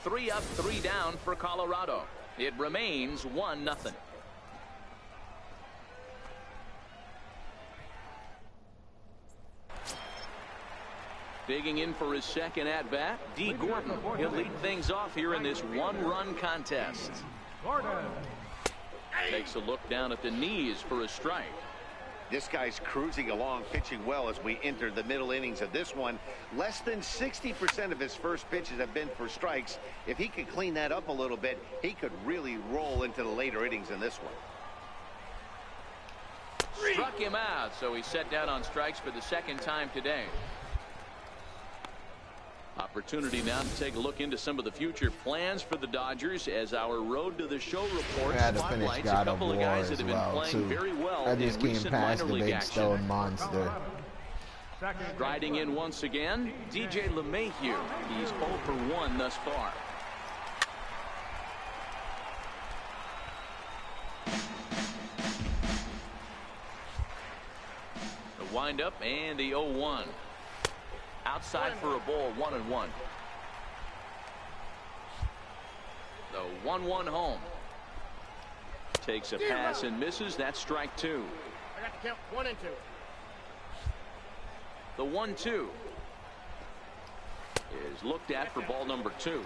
3 up, 3 down for Colorado. It remains 1-0. Digging in for his second at-bat, D. Gordon. He'll lead things off here in this 1-run contest. Takes a look down at the knees for a strike. This guy's cruising along, pitching well as we enter the middle innings of this one. Less than 60% of his first pitches have been for strikes. If he could clean that up a little bit, he could really roll into the later innings in this one. Struck him out, so he's set down on strikes for the second time today. Opportunity now to take a look into some of the future plans for the Dodgers as our Road to the Show report spotlights a couple of guys that have been playing very well in recent minor league action. Stone Monster. Striding in once again, DJ LeMahieu. He's 0 for 1 thus far. The windup and the 0-1. Outside for a ball, 1-1. The 1-1 home. Takes a pass and misses. That's strike 2. I got to count 1 and 2. The 1-2 is looked at for ball number 2.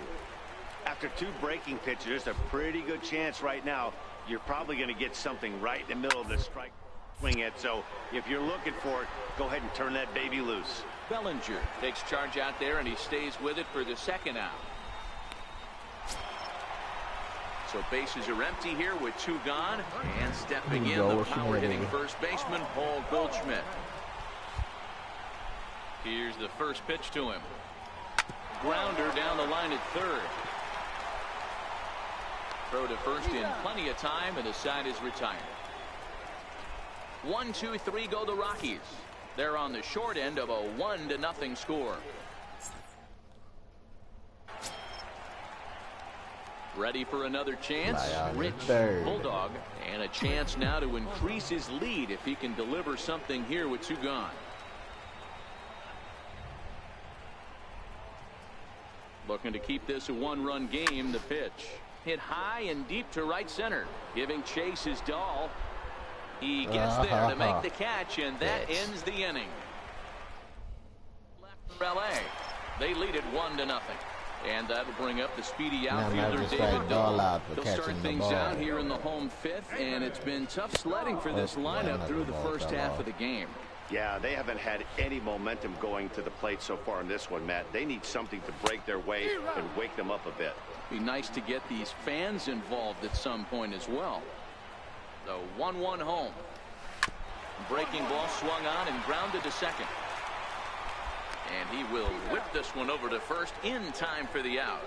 After 2 breaking pitches, there's a pretty good chance right now you're probably going to get something right in the middle of the strike swing it. So if you're looking for it, go ahead and turn that baby loose. Bellinger takes charge out there, and he stays with it for the second out. So bases are empty here with 2 gone. And stepping in, the power-hitting first baseman, Paul Goldschmidt. Here's the first pitch to him. Grounder down the line at third. Throw to first in plenty of time, and the side is retired. 1-2-3 go the Rockies. They're on the short end of a 1-0 score. Ready for another chance. Rich Bulldog, and a chance now to increase his lead if he can deliver something here with 2 gone. Looking to keep this a 1-run game. The pitch hit high and deep to right center, giving chase his Dahl. He gets there to make the catch, and that ends the inning. Left for LA. They lead it 1-0. And that'll bring up the speedy outfielder David Dahl. They'll start things out here in the home 5th, and it's been tough sledding for this lineup through the first half of the game. Yeah, they haven't had any momentum going to the plate so far in this one, Matt. They need something to break their way and wake them up a bit. Be nice to get these fans involved at some point as well. The 1-1 home. Breaking ball swung on and grounded to second. And he will whip this one over to first in time for the out.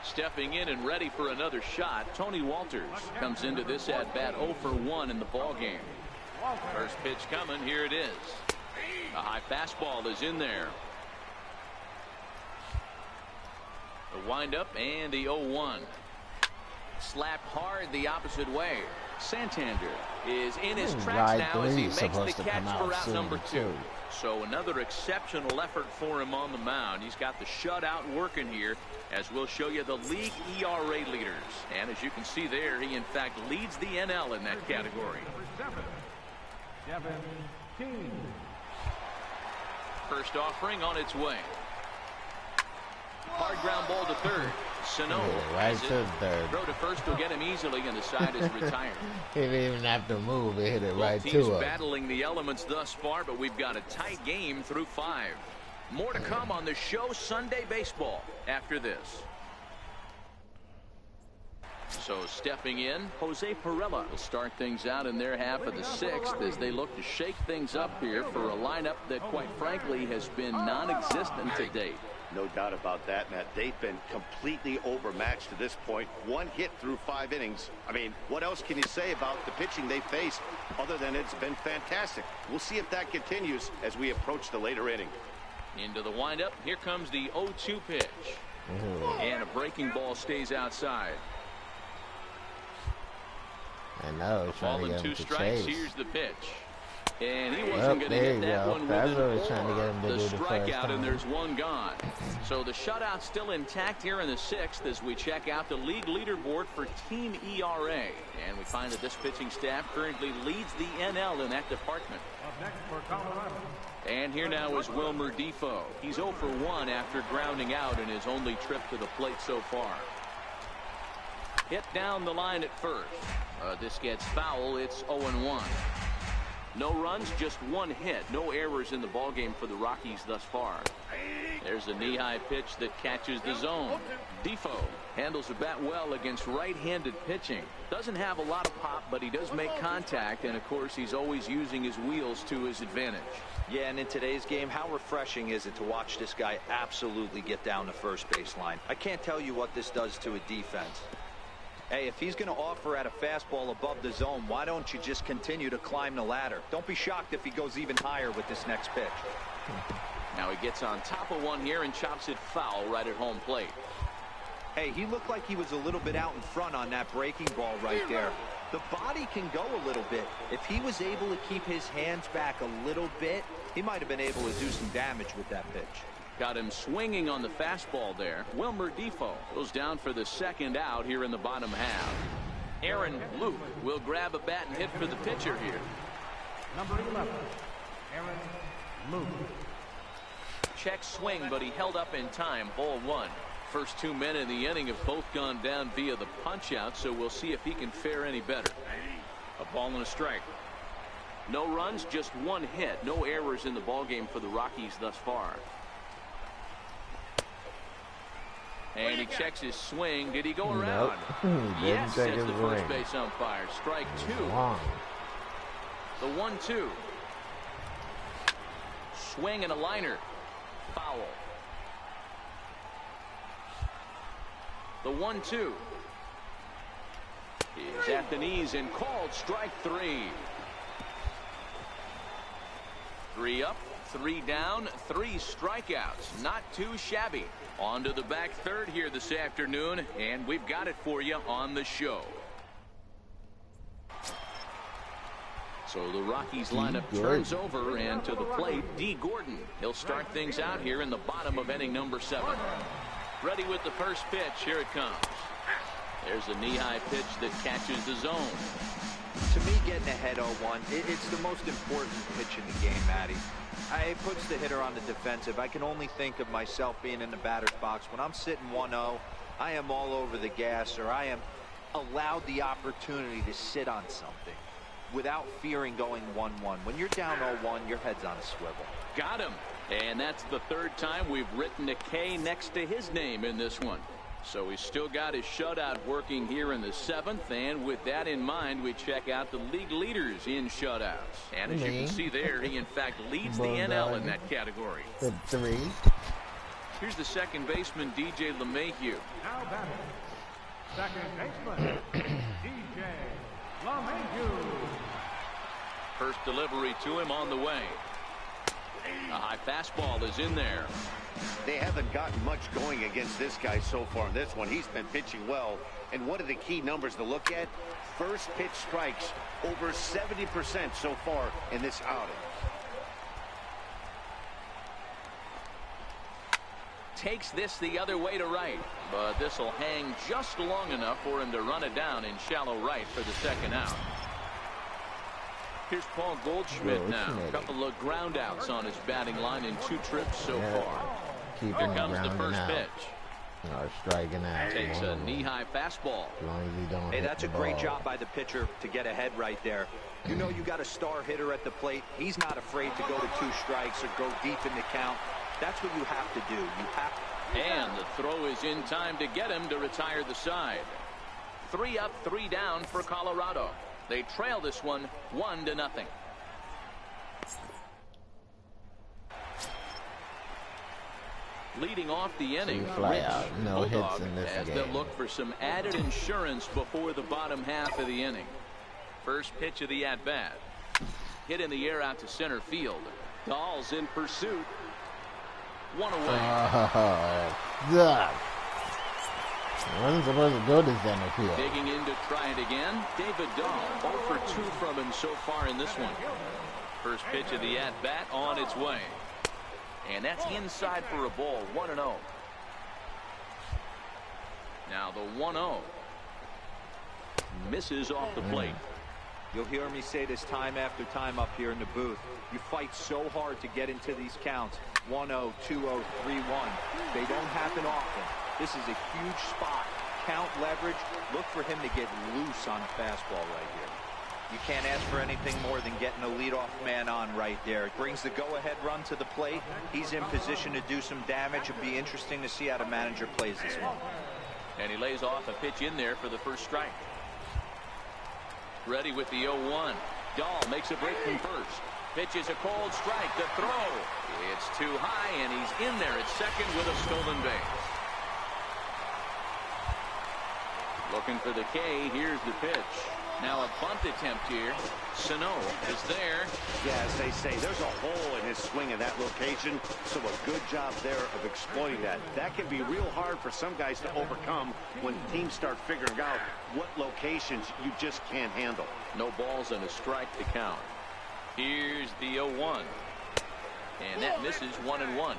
Stepping in and ready for another shot, Tony Walters comes into this at bat 0 for 1 in the ball game. First pitch coming. Here it is. A high fastball is in there. The windup and the 0-1. Slapped hard the opposite way. Santander is in his tracks now as he makes the catch for out number 2. So another exceptional effort for him on the mound. He's got the shutout working here, as we'll show you the league ERA leaders. And as you can see there, he in fact leads the NL in that category. First offering on its way. Hard ground ball to third. Sano right to third. Throw to first will get him easily, and the side is retired. He didn't even have to move. It hit it right to him. Both teams battling the elements thus far, but we've got a tight game through 5. More to come on the show Sunday Baseball after this. So stepping in, Jose Pirela will start things out in their half of the 6th as they look to shake things up here for a lineup that quite frankly has been non-existent to date. No doubt about that, Matt. They've been completely overmatched to this point. 1 hit through 5 innings. I mean, what else can you say about the pitching they faced other than it's been fantastic? We'll see if that continues as we approach the later inning. Into the windup. Here comes the 0-2 pitch. And a breaking ball stays outside. I know. Ball and 2 strikes. Here's the pitch. And he wasn't going to get that one with the strikeout, and there's 1 gone. So the shutout still intact here in the 6th as we check out the league leaderboard for team ERA. And we find that this pitching staff currently leads the NL in that department. And here now is Wilmer Difo. He's 0 for 1 after grounding out in his only trip to the plate so far. Hit down the line at first. This gets foul. It's 0-1. No runs, just 1 hit. No errors in the ballgame for the Rockies thus far. There's a knee-high pitch that catches the zone. Difo handles the bat well against right-handed pitching. Doesn't have a lot of pop, but he does make contact, and of course he's always using his wheels to his advantage. Yeah, and in today's game, how refreshing is it to watch this guy absolutely get down the first baseline? I can't tell you what this does to a defense. Hey, if he's going to offer at a fastball above the zone, why don't you just continue to climb the ladder? Don't be shocked if he goes even higher with this next pitch. Now he gets on top of one here and chops it foul right at home plate. Hey, he looked like he was a little bit out in front on that breaking ball right there. The body can go a little bit. If he was able to keep his hands back a little bit, he might have been able to do some damage with that pitch. Got him swinging on the fastball there. Wilmer Defoe goes down for the second out here in the bottom half. Aaron Luke will grab a bat and hit for the pitcher here. Number 11, Aaron Luke. Check swing, but he held up in time. Ball one. First 2 men in the inning have both gone down via the punch out, so we'll see if he can fare any better. A ball and a strike. No runs, just one hit. No errors in the ballgame for the Rockies thus far. And he checks his swing. Did he go around? Nope. Yes, says the first ring. base umpire. Strike two. Long. The 1-2. Swing and a liner. Foul. The 1-2 is at the knees and called strike three. 3 up, 3 down, 3 strikeouts. Not too shabby. On to the back third here this afternoon, and we've got it for you on the show. So the Rockies lineup turns over, and to the plate, D. Gordon. He'll start things out here in the bottom of inning number 7. Ready with the first pitch. Here it comes. There's a knee-high pitch that catches the zone. To me, getting ahead 0-1, it's the most important pitch in the game, Matty. It puts the hitter on the defensive. I can only think of myself being in the batter's box. When I'm sitting 1-0, I am all over the gas, or I am allowed the opportunity to sit on something without fearing going 1-1. When you're down 0-1, your head's on a swivel. Got him. And that's the 3rd time we've written a K next to his name in this one. So he's still got his shutout working here in the 7th. And with that in mind, we check out the league leaders in shutouts. And as you can see there, he in fact leads the NL in that category. 3. Here's the second baseman, DJ LeMahieu. Now batting, second baseman, DJ LeMahieu. First delivery to him on the way. A high fastball is in there. They haven't gotten much going against this guy so far in this one. He's been pitching well. And one of the key numbers to look at, first pitch strikes over 70% so far in this outing. Takes this the other way to right, but this will hang just long enough for him to run it down in shallow right for the second out. Here's Paul Goldschmidt now. A couple of ground outs on his batting line in 2 trips so far. Here comes the first pitch. Striking out. Takes a knee-high fastball. As long as he don't Hey, that's a great job by the pitcher to get ahead right there. You know you got a star hitter at the plate. He's not afraid to go to 2 strikes or go deep in the count. That's what you have to do. You have to. And the throw is in time to get him to retire the side. 3 up, 3 down for Colorado. They trail this one 1-0. Leading off the inning, fly out. No hits in this as game. they'll look for some added insurance before the bottom half of the inning. First pitch of the at-bat. Hit in the air out to center field. Dahl's in pursuit. 1 away. Wasn't supposed to go to center field. Digging in to try it again. David Dahl 0 for 2 from him so far in this one. First pitch of the at-bat on its way. And that's inside for a ball. 1-0. Now the 1-0 misses off the plate. You'll hear me say this time after time up here in the booth. You fight so hard to get into these counts. 1-0, 2-0, 3-1. They don't happen often. This is a huge spot. Count leverage. Look for him to get loose on fastball right here. You can't ask for anything more than getting a leadoff man on right there. It brings the go-ahead run to the plate. He's in position to do some damage. It'll be interesting to see how the manager plays this one. And he lays off a pitch in there for the first strike. Ready with the 0-1. Dahl makes a break from first. Pitch is a cold strike. The throw. It's too high, and he's in there at second with a stolen base. Looking for the K. Here's the pitch. Now a bunt attempt here. Sano is there. Yeah, as they say, there's a hole in his swing in that location, so a good job there of exploiting that. That can be real hard for some guys to overcome when teams start figuring out what locations you just can't handle. No balls and a strike to count. Here's the 0-1. And that misses 1-1.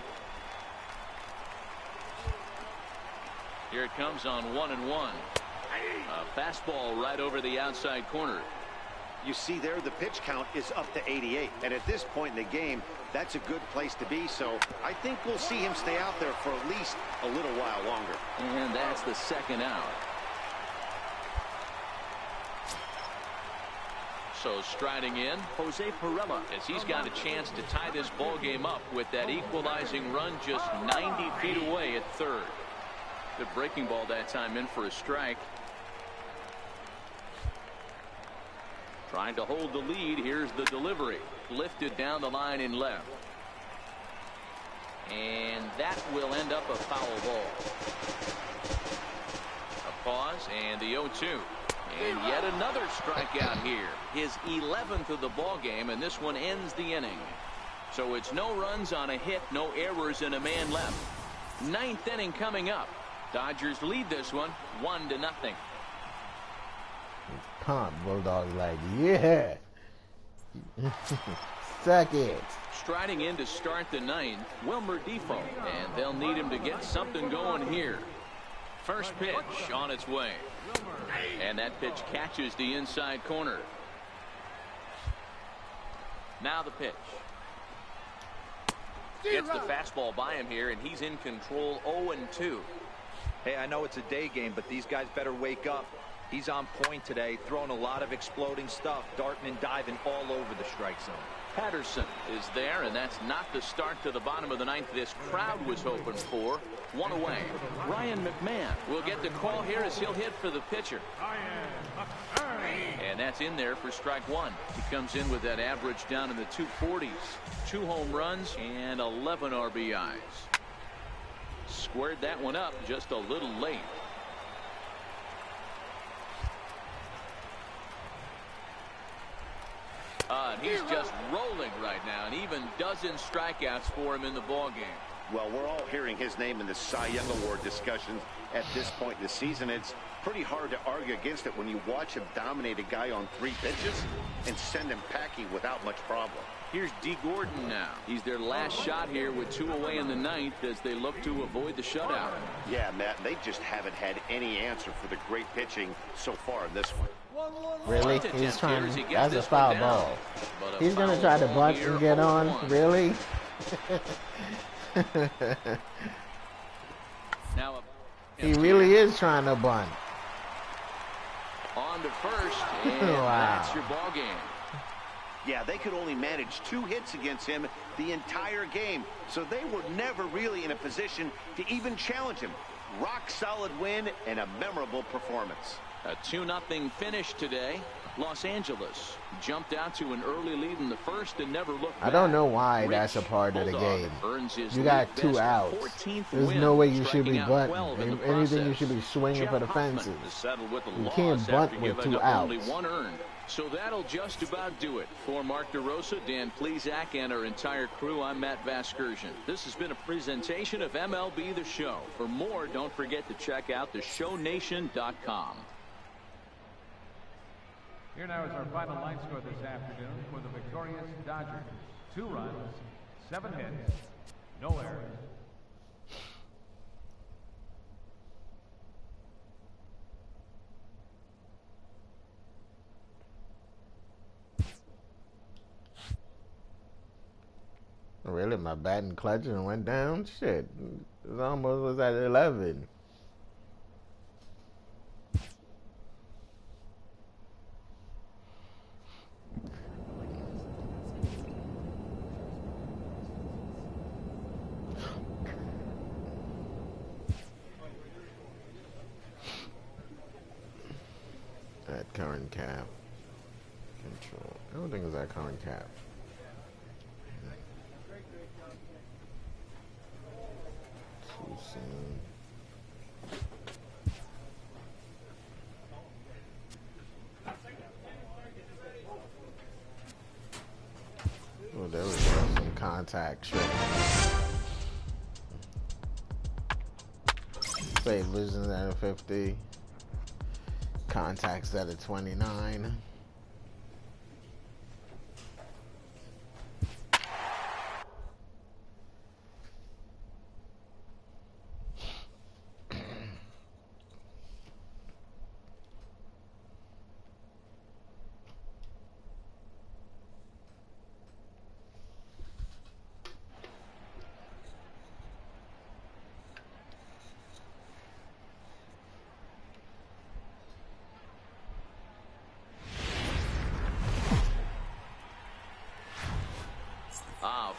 Here it comes on 1-1. A fastball right over the outside corner. You see there, the pitch count is up to 88. And at this point in the game, that's a good place to be. So I think we'll see him stay out there for at least a little while longer. And that's the second out. So striding in, Jose Pirela, as he's got a chance to tie this ball game up with that equalizing run just 90 feet away at third. Good breaking ball that time in for a strike. Trying to hold the lead. Here's the delivery. Lifted down the line in left. And that will end up a foul ball. A pause and the 0-2. And yet another strikeout here. His 11th of the ball game, and this one ends the inning. So it's no runs on a hit, no errors, and a man left. Ninth inning coming up. Dodgers lead this one 1-0. Pump Bulldog like, yeah. Suck it. Striding in to start the ninth, Wilmer Difo, and they'll need him to get something going here. First pitch on its way. And that pitch catches the inside corner. Now the pitch. Gets the fastball by him here, and he's in control 0-2. Hey, I know it's a day game, but these guys better wake up. He's on point today, throwing a lot of exploding stuff, darting and diving all over the strike zone. Patterson is there, and that's not the start to the bottom of the ninth this crowd was hoping for. One away. Ryan McMahon will get the call here as he'll hit for the pitcher. And that's in there for strike one. He comes in with that average down in the 240s. 2 home runs and 11 RBIs. Squared that one up just a little late. He's just rolling right now, and even dozen strikeouts for him in the ball game. Well, we're all hearing his name in the Cy Young Award discussions at this point in the season. It's pretty hard to argue against it when you watch him dominate a guy on 3 pitches and send him packing without much problem. Here's D. Gordon now. He's their last shot here with 2 away in the ninth as they look to avoid the shutout. Yeah, Matt, they just haven't had any answer for the great pitching so far in this one. Really? He's trying. That's a foul ball. He's going to try to bunt and get on? Really? Now he really is trying to bunt. On to first, and wow. That's your ball game. Yeah, they could only manage 2 hits against him the entire game, so they were never really in a position to even challenge him. Rock solid win and a memorable performance. A 2-0 finish today. Los Angeles jumped out to an early lead in the first and never looked back. I don't know why that's a part of the game. You got 2 outs. There's no way you should be bunting. If anything, you should be swinging for the fences. You can't bunt with 2 outs. So that'll just about do it. For Mark DeRosa, Dan Plesac, and our entire crew, I'm Matt Vasgersian. This has been a presentation of MLB The Show. For more, don't forget to check out theshownation.com. Here now is our final line score this afternoon for the victorious Dodgers. 2 runs, 7 hits, no errors. Really, my batting clutch and went down? Shit, it almost was at 11. At current cap. Control. I don't think it was at current cap. Too soon. contact shit. Say vision at 50. Contacts at a 29.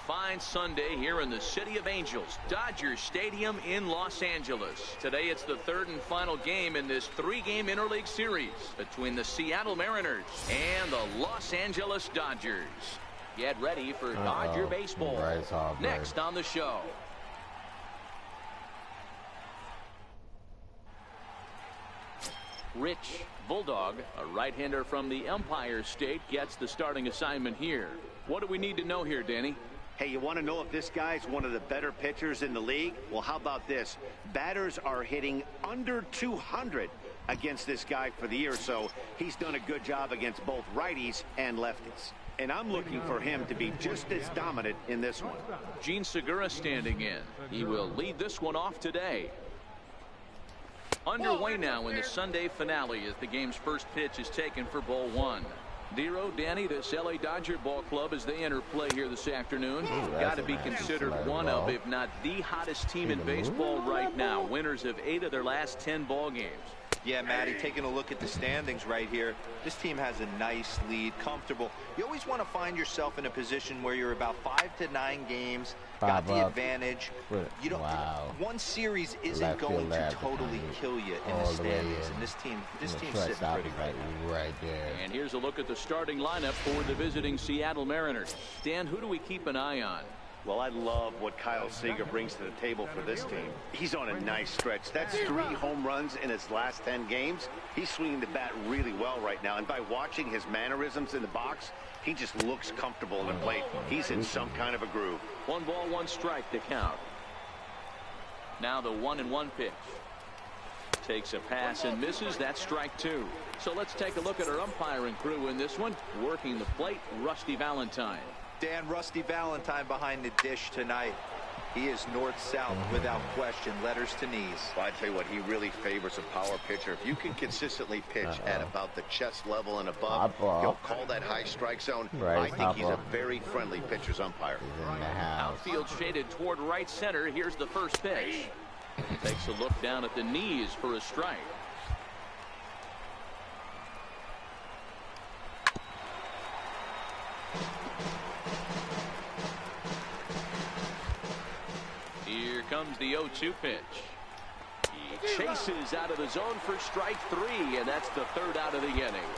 Fine Sunday here in the City of Angels, Dodger Stadium in Los Angeles. Today it's the third and final game in this three-game interleague series between the Seattle Mariners and the Los Angeles Dodgers. Get ready for Dodger baseball. Next on the show. Rich Bulldog, a right-hander from the Empire State, gets the starting assignment here. What do we need to know here, Danny? Hey, you want to know if this guy's one of the better pitchers in the league? Well, how about this? Batters are hitting under 200 against this guy for the year, so he's done a good job against both righties and lefties. And I'm looking for him to be just as dominant in this one. Gene Segura standing in. He will lead this one off today. Underway now in the Sunday finale as the game's first pitch is taken for ball one. Dero, Danny, this LA Dodger ball club as they enter play here this afternoon. Got to be considered one of, if not the hottest team in baseball right now. Winners of 8 of their last 10 ball games. Yeah, Matty, taking a look at the standings right here, this team has a nice lead, comfortable. You always want to find yourself in a position where you're about 5 to 9 games, got the advantage. You don't. One series isn't going to totally kill you in the standings, and this team's sitting pretty right there. And here's a look at the starting lineup for the visiting Seattle Mariners. Dan, who do we keep an eye on? Well, I love what Kyle Seager brings to the table for this team. He's on a nice stretch. That's 3 home runs in his last 10 games. He's swinging the bat really well right now. And by watching his mannerisms in the box, he just looks comfortable in the plate. He's in some kind of a groove. 1 ball, 1 strike to count. Now the 1-1 pitch. Takes a pass and misses. That's strike 2. So let's take a look at our umpiring crew in this one. Working the plate, Rusty Valentine. Dan, Rusty Valentine behind the dish tonight. He is north-south without question, letters to knees. Well, I tell you what, he really favors a power pitcher. If you can consistently pitch at about the chest level and above, he'll call that high strike zone. I think he's a very friendly pitcher's umpire. Outfield shaded toward right center. Here's the first pitch. Takes a look down at the knees for a strike. Here comes the 0-2 pitch. He chases out of the zone for strike 3, and that's the 3rd out of the inning.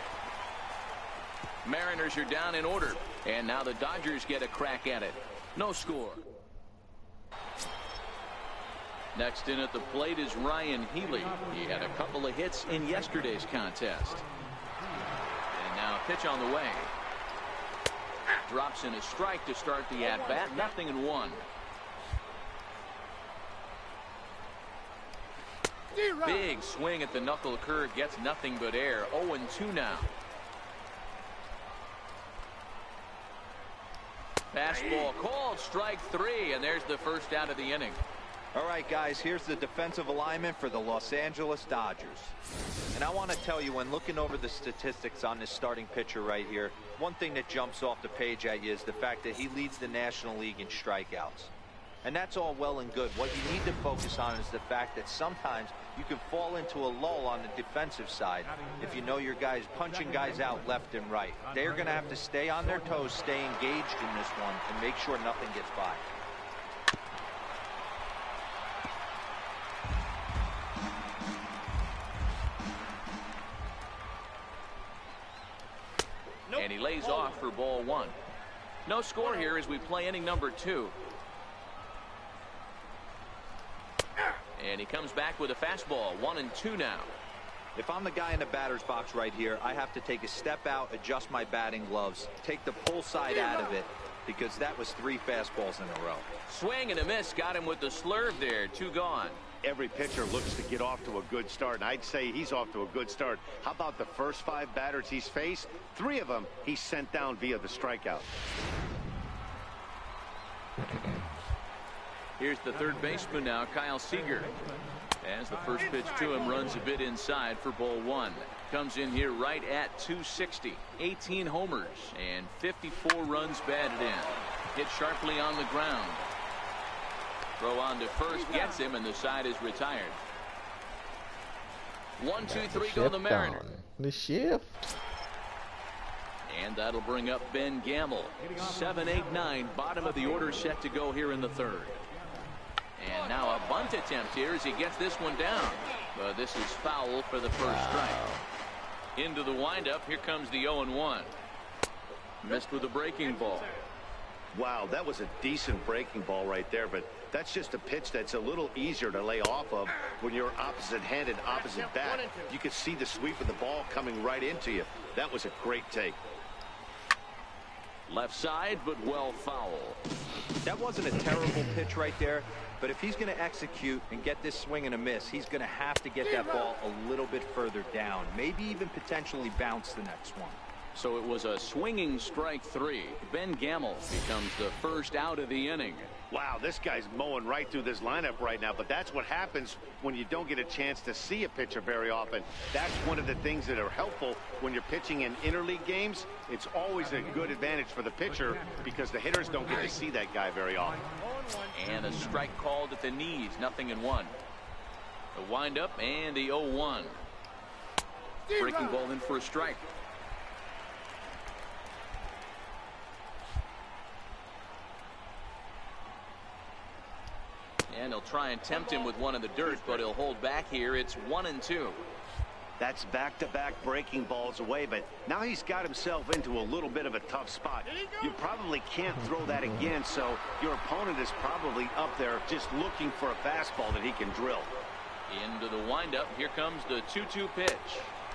Mariners are down in order, and now the Dodgers get a crack at it. No score. Next in at the plate is Ryan Healy. He had a couple of hits in yesterday's contest. And now a pitch on the way. Drops in a strike to start the at-bat. 0-1. Big swing at the knuckle curve, gets nothing but air. 0-2 now. Fastball called, strike 3, and there's the first out of the inning. All right, guys, here's the defensive alignment for the Los Angeles Dodgers. And I want to tell you, when looking over the statistics on this starting pitcher right here, one thing that jumps off the page at you is the fact that he leads the National League in strikeouts. And that's all well and good. What you need to focus on is the fact that sometimes you can fall into a lull on the defensive side if you know your guys punching guys out left and right. They're going to have to stay on their toes, stay engaged in this one, and make sure nothing gets by. And he lays off for ball 1. No score here as we play inning number 2. And he comes back with a fastball. 1-2 now. If I'm the guy in the batter's box right here, I have to take a step out, adjust my batting gloves, take the pull side out of it, because that was 3 fastballs in a row. Swing and a miss. Got him with the slurve there. 2 gone. Every pitcher looks to get off to a good start, and I'd say he's off to a good start. How about the first 5 batters he's faced? 3 of them he sent down via the strikeout. Here's the third baseman now, Kyle Seager. As the first pitch to him runs a bit inside for ball 1. Comes in here right at 260. 18 homers and 54 runs batted in. Hit sharply on the ground. Throw on to first, gets him, and the side is retired. 1, 2, 3 go the Mariners. The shift. And that'll bring up Ben Gamble. 7, 8, 9, bottom of the order set to go here in the third. And now a bunt attempt here as he gets this one down. But this is foul for the first strike. Into the windup. Here comes the 0-1. Missed with a breaking ball. Wow, that was a decent breaking ball right there, but that's just a pitch that's a little easier to lay off of when you're opposite-handed, opposite bat. You could see the sweep of the ball coming right into you. That was a great take. Left side, but well foul. That wasn't a terrible pitch right there, but if he's going to execute and get this swing and a miss, he's going to have to get that ball a little bit further down, maybe even potentially bounce the next one. So it was a swinging strike 3. Ben Gamble becomes the first out of the inning. Wow, this guy's mowing right through this lineup right now, but that's what happens when you don't get a chance to see a pitcher very often. That's one of the things that are helpful when you're pitching in interleague games. It's always a good advantage for the pitcher because the hitters don't get to see that guy very often. And a strike called at the knees, 0-1. The windup and the 0-1. Breaking ball in for a strike. And he'll try and tempt him with one in the dirt, but he'll hold back here. It's 1-2. That's back-to-back breaking balls away, but now he's got himself into a little bit of a tough spot. You probably can't throw that again, so your opponent is probably up there just looking for a fastball that he can drill. Into the windup. Here comes the 2-2 pitch.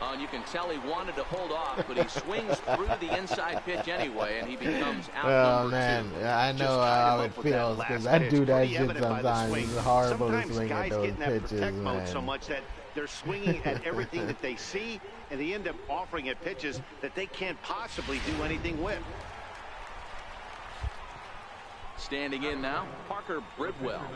And you can tell he wanted to hold off, but he swings through the inside pitch anyway, and he becomes out number 2. Man, I know how it feels because I do that shit sometimes. It's horrible to swing at those pitches, man. So much that they're swinging at everything that they see, and they end up offering at pitches that they can't possibly do anything with. Standing in now, Parker Bridwell,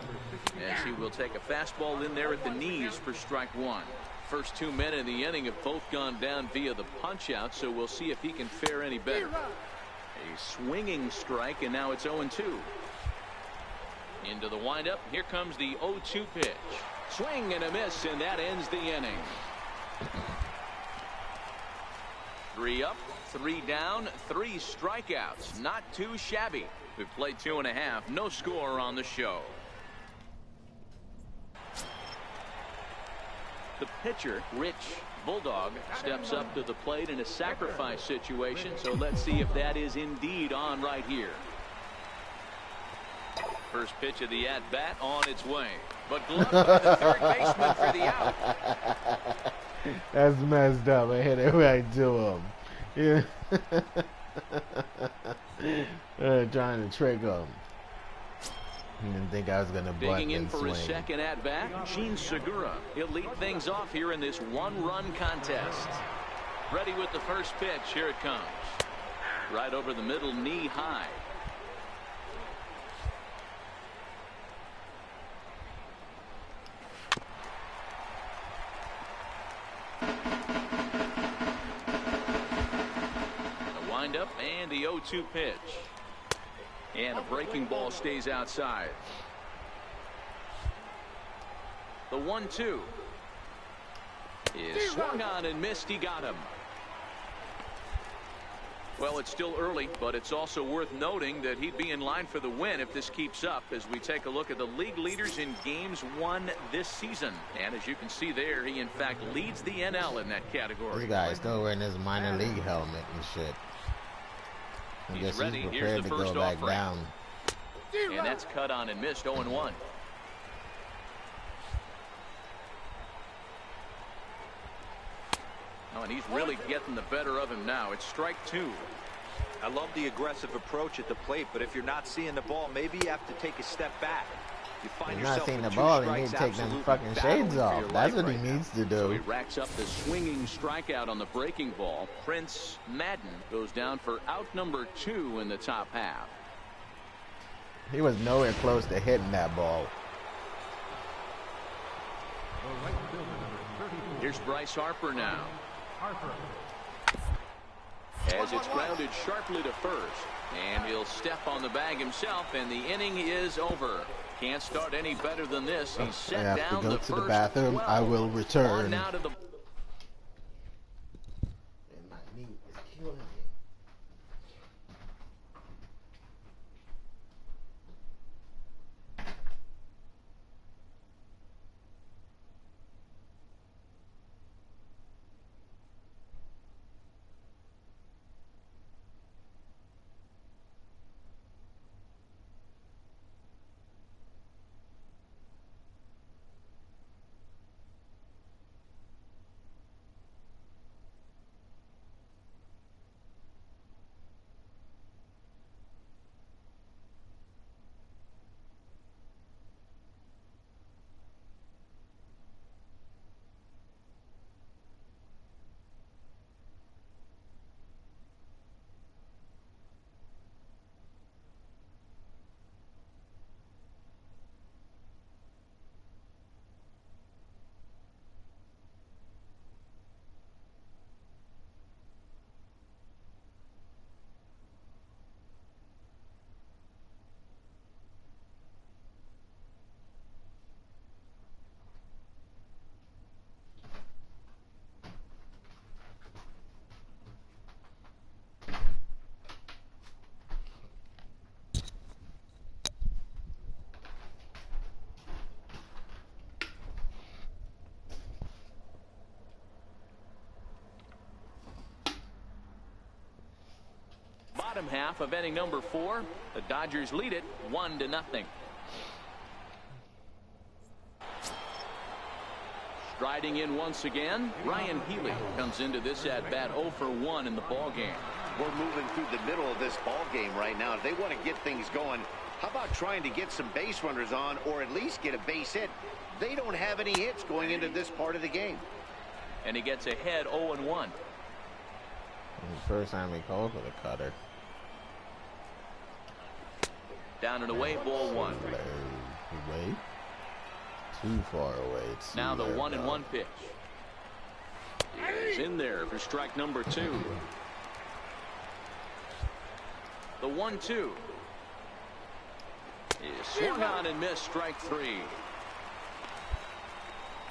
as he will take a fastball in there at the knees for strike 1. First 2 men in the inning have both gone down via the punch out, so we'll see if he can fare any better. A swinging strike, and now it's 0-2. Into the windup. Here comes the 0-2 pitch. Swing and a miss, and that ends the inning. 3 up, 3 down, 3 strikeouts. Not too shabby. We've played 2.5. No score on the show. The pitcher, Rich Bulldog, steps up to the plate in a sacrifice situation, so let's see if that is indeed on right here. First pitch of the at-bat on its way, but gloved by the third baseman for the out. That's messed up. I hit it right to him. Yeah. Trying to trick him. I didn't think I was going to butt Digging in and for swing. his second at-bat, Gene Segura. He'll lead things off here in this one-run contest. Ready with the first pitch. Here it comes. Right over the middle, knee high. The windup and the 0-2 pitch. And a breaking ball stays outside. The 1-2 is swung on and missed. He got him. Well, it's still early, but it's also worth noting that he'd be in line for the win if this keeps up as we take a look at the league leaders in games won this season. And as you can see there, he in fact leads the NL in that category. This guy's still wearing his minor league helmet and shit. I guess ready. he's Here's prepared the to first go back offering. down. And that's cut on and missed. 0-1. Oh, and he's really getting the better of him now. It's strike 2. I love the aggressive approach at the plate, but if you're not seeing the ball, maybe you have to take a step back. You find He's not seeing the ball, he needs to take them fucking shades off. That's what he needs to do. So he racks up the swinging strikeout on the breaking ball. Prince Madden goes down for out number 2 in the top half. He was nowhere close to hitting that ball. Here's Bryce Harper now. As it's grounded sharply to first. And he'll step on the bag himself, and the inning is over. Can't start any better than this. He's set down to go the to first the bathroom. 12. I will return. On now to the... And my knee is killing me. Bottom half of inning number 4. The Dodgers lead it 1-0. Striding in once again, Ryan Healy comes into this at bat 0 for 1 in the ball game. We're moving through the middle of this ball game right now. If they want to get things going, how about trying to get some base runners on, or at least get a base hit? They don't have any hits going into this part of the game. And he gets ahead 0-1. First time he called for the cutter. Down and away, ball 1. Away. Too far away. Now the 1-1 pitch. Is in there for strike number 2. The 1-2 is swung on and missed, strike 3.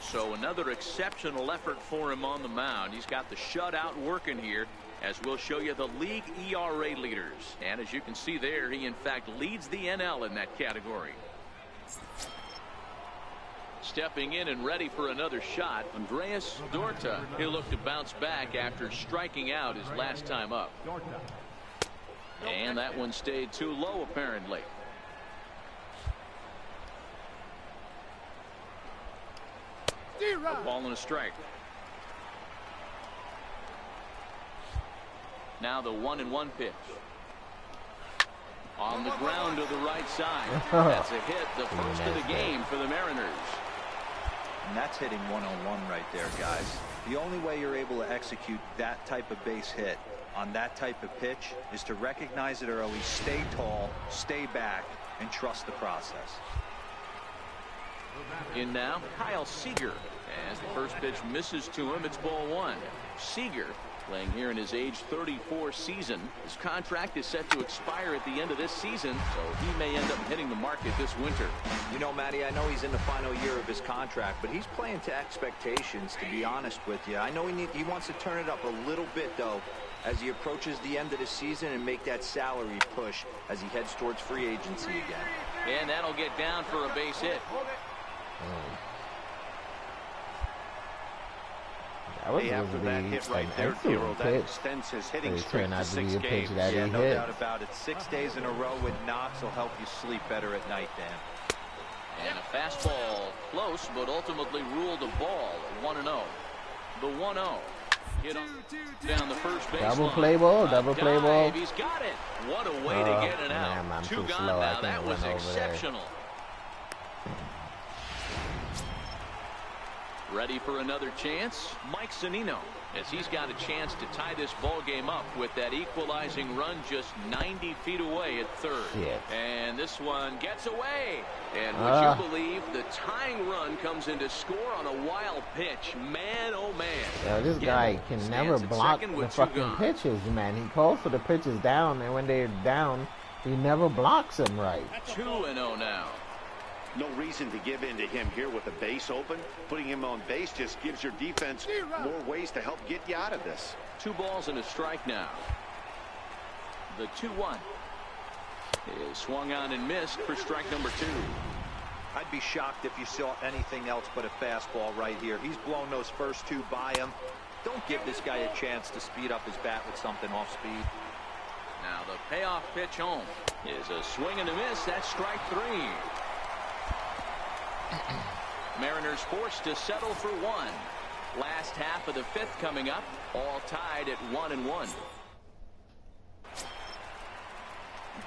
So another exceptional effort for him on the mound. He's got the shutout working here, as we'll show you the league ERA leaders. And as you can see there, he in fact leads the NL in that category. Stepping in and ready for another shot, Andres Dorta. He'll look to bounce back after striking out his last time up. And that one stayed too low, apparently. A ball and a strike. Now the 1-1 pitch. On the ground to the right side. That's a hit, the first of the game for the Mariners. And that's hitting 1-on-1 right there, guys. The only way you're able to execute that type of base hit on that type of pitch is to recognize it early, stay tall, stay back, and trust the process. In now, Kyle Seager. As the first pitch misses to him, it's ball 1. Seager playing here in his age 34 season. His contract is set to expire at the end of this season, so he may end up hitting the market this winter. You know, Matty, I know he's in the final year of his contract, but he's playing to expectations, to be honest with you. I know he wants to turn it up a little bit, though, as he approaches the end of the season and make that salary push as he heads towards free agency again. And that'll get down for a base hit. After that hit right there, Hero, that extends his hitting streak to 6 games. Yeah, no doubt about it. 6 days in a row with knocks will help you sleep better at night, Dan. And a fastball close, but ultimately ruled a ball. 1-0. The 1-0. Hit on down the first base. Double play ball, double play ball. He's got it. What a way to get it out. Man, I'm Two too gone slow. now. That was exceptional. Ready for another chance? Mike Zunino, as he's got a chance to tie this ball game up with that equalizing run just 90 feet away at third. Shit. And this one gets away. And would you believe the tying run comes into score on a wild pitch? Man, oh man. Yeah, this guy can never block the fucking pitches, man. He calls for the pitches down, and when they're down, he never blocks them right. 2-0 now. No reason to give in to him here with the base open. Putting him on base just gives your defense more ways to help get you out of this. 2 balls and a strike now. The 2-1 is swung on and missed for strike number 2. I'd be shocked if you saw anything else but a fastball right here. He's blown those first 2 by him. Don't give this guy a chance to speed up his bat with something off speed. Now the payoff pitch home is a swing and a miss. That's strike 3. Mariners forced to settle for 1. Last half of the 5th coming up, all tied at 1-1.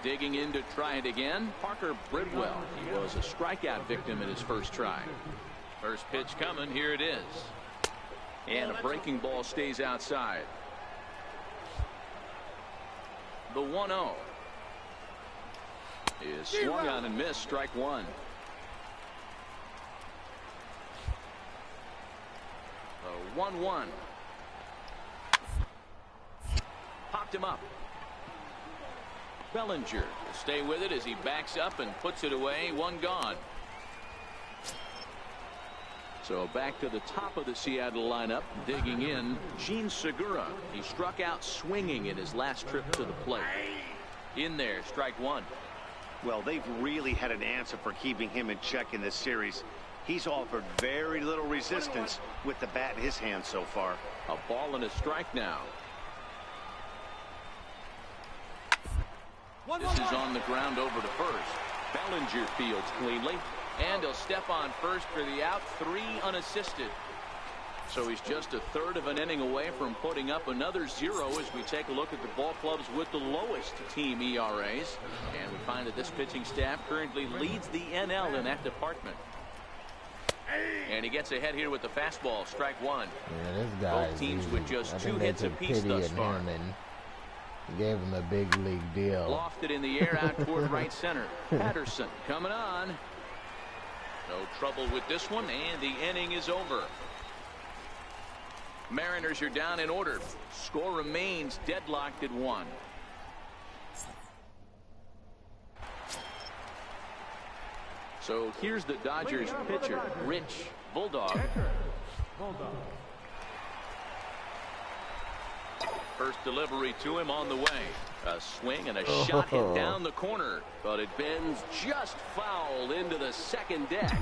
Digging in to try it again, Parker Bridwell. He was a strikeout victim in his first try. First pitch coming, here it is. And a breaking ball stays outside. The 1-0 is swung on and missed, strike 1. The 1-1. Popped him up. Bellinger will stay with it as he backs up and puts it away. 1 gone. So back to the top of the Seattle lineup, digging in, Gene Segura. He struck out swinging in his last trip to the plate. In there, strike 1. Well, they've really had an answer for keeping him in check in this series. He's offered very little resistance with the bat in his hand so far. A ball and a strike now. This is on the ground over to first. Bellinger fields cleanly, and he'll step on first for the out. 3 unassisted. So he's just a third of an inning away from putting up another 0 as we take a look at the ball clubs with the lowest team ERAs. And we find that this pitching staff currently leads the NL in that department. And he gets ahead here with the fastball, strike 1. Yeah, this guy. Both teams with just 2 hits apiece thus far. Gave him a big league deal. Lofted in the air out toward right center. Patterson coming on. No trouble with this one, and the inning is over. Mariners are down in order. Score remains deadlocked at 1. So here's the Dodgers pitcher, Rich Bulldog. First delivery to him on the way. A swing and a shot hit down the corner, but it bends just foul into the second deck.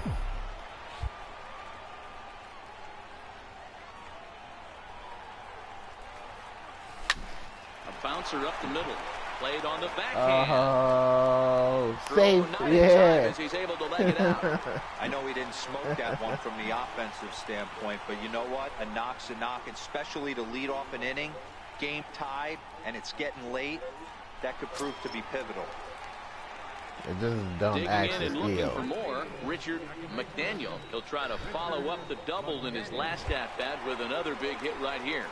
A bouncer up the middle. Played on the backhand. Oh, safe, yeah. As he's able to leg it out. I know he didn't smoke that one from the offensive standpoint, but you know what? A knock's a knock, especially to lead off an inning. Game tied, and it's getting late. That could prove to be pivotal. It just don't Digging actually in and looking feel. for more, Richard McDaniel. He'll try to follow up the double in his last at-bat with another big hit right here.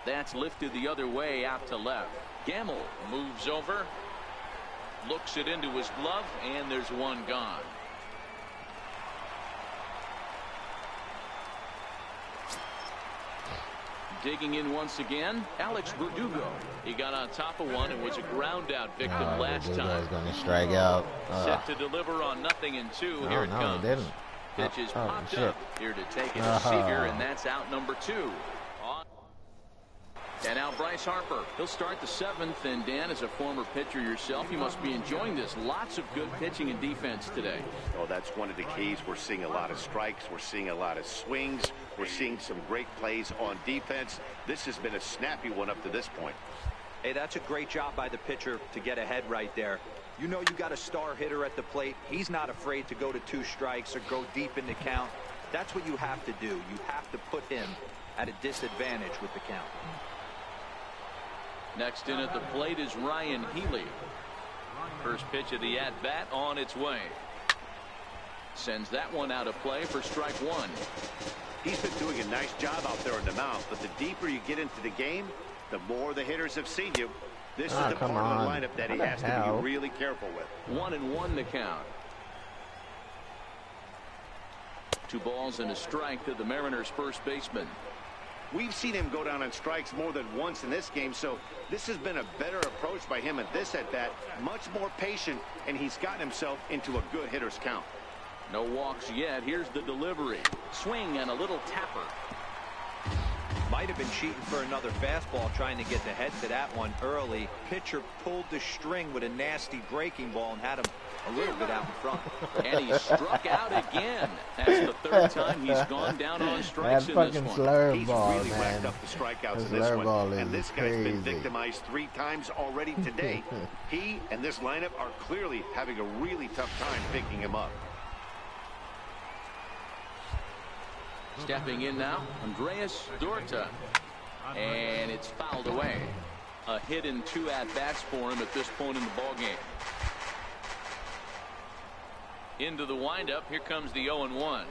That's lifted the other way out to left. Gamble moves over, looks it into his glove, and there's 1 gone. Digging in once again, Alex Verdugo. He got on top of one and was a ground out victim last time. He's going to strike out. Set to deliver on 0-2. Here it comes. He didn't. Pitch is popped up here to take it to Seager, and that's out number 2. And now Bryce Harper. He'll start the 7th. And Dan, as a former pitcher yourself, you must be enjoying this. Lots of good pitching and defense today. Oh, that's one of the keys. We're seeing a lot of strikes. We're seeing a lot of swings. We're seeing some great plays on defense. This has been a snappy one up to this point. Hey, that's a great job by the pitcher to get ahead right there. You know you got a star hitter at the plate. He's not afraid to go to 2 strikes or go deep in the count. That's what you have to do. You have to put him at a disadvantage with the count. Next in at the plate is Ryan Healy. First pitch of the at-bat on its way. Sends that one out of play for strike 1. He's been doing a nice job out there in the mound, but the deeper you get into the game, the more the hitters have seen you. This is the part of the lineup that he has to be really careful with. 1-1 the count. 2 balls and a strike to the Mariners first baseman. We've seen him go down on strikes more than once in this game, so this has been a better approach by him at this at-bat. Much more patient, and he's gotten himself into a good hitter's count. No walks yet. Here's the delivery. Swing and a little tapper. Might have been cheating for another fastball, trying to get the head to that one early. Pitcher pulled the string with a nasty breaking ball and had him a little bit out in front. And he struck out again. That's the 3rd time he's gone down on strikes in this one. He's really racked up the strikeouts in this one. And this guy's been victimized 3 times already today. He and this lineup are clearly having a really tough time picking him up. Stepping in now, Andreas Dorta. And it's fouled away. A hit in 2 at-bats for him at this point in the ballgame. Into the windup. Here comes the 0-1.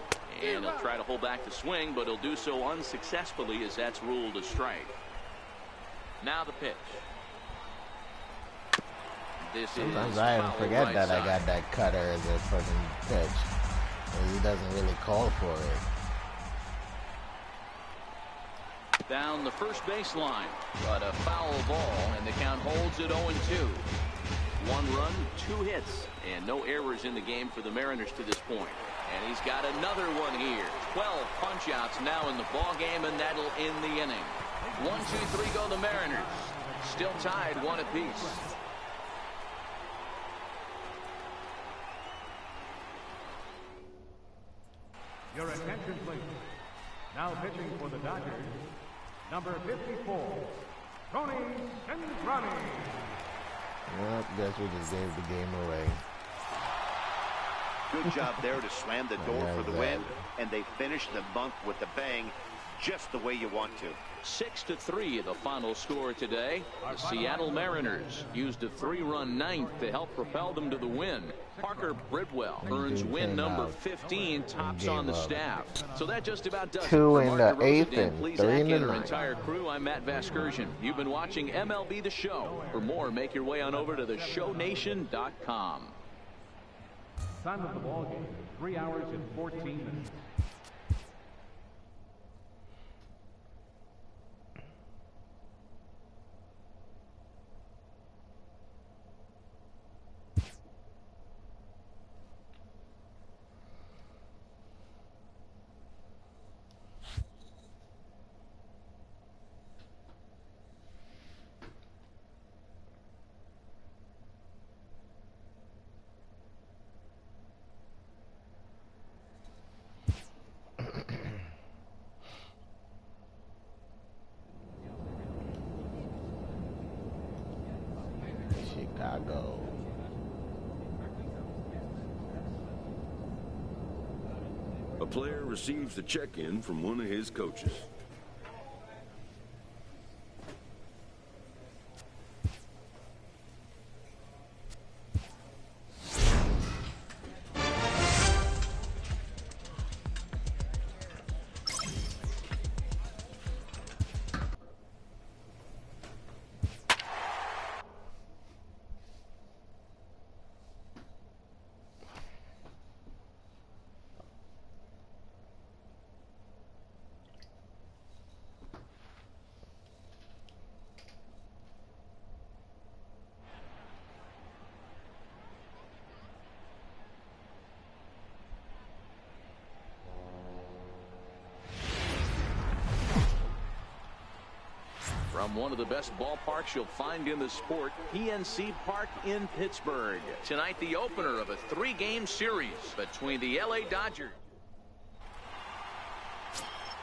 And he'll try to hold back the swing, but he'll do so unsuccessfully as that's ruled a strike. Now the pitch. Sometimes I even forget that I got that cutter as a fucking pitch. And he doesn't really call for it. Down the first baseline, but a foul ball, and the count holds at 0-2. 1 run, 2 hits, and no errors in the game for the Mariners to this point. And he's got another one here. 12 punch-outs now in the ball game, and that'll end the inning. 1, 2, 3 go the Mariners. Still tied 1 apiece. Your attention, please. Now pitching for the Dodgers, number 54, Tony Cintrani. Well, guess we just gave the game away. Good job there to slam the door for the win, and they finished the month with a bang, just the way you want to. 6-3 the final score today. The Seattle Mariners used a 3-run ninth to help propel them to the win. Parker Bridwell earns win number 15, tops on the staff. So that just about does it. 2 in the 8th and 3 in the 9th. Entire crew, I'm Matt Vasgersian. You've been watching MLB The Show. For more, make your way on over to theshownation.com. Time of the ball game, 3 hours and 14 minutes. Chicago. A player receives a check-in from one of his coaches. From one of the best ballparks you'll find in the sport, PNC Park in Pittsburgh. Tonight, the opener of a 3-game series between the LA Dodgers.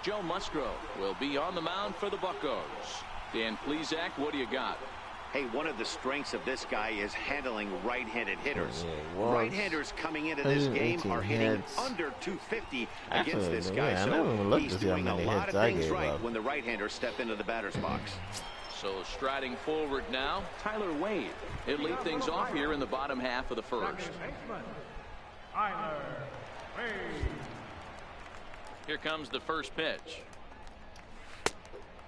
Joe Musgrove will be on the mound for the Buccos. Dan Plesac, what do you got? Hey, one of the strengths of this guy is handling right-handed hitters. Right-handers coming into this game are hitting under 250 against this guy. So he's doing a lot of things right when the right-handers step into the batter's box. So striding forward now, Tyler Wade. He'll lead things off here in the bottom half of the first. Tyler Wade. Here comes the first pitch.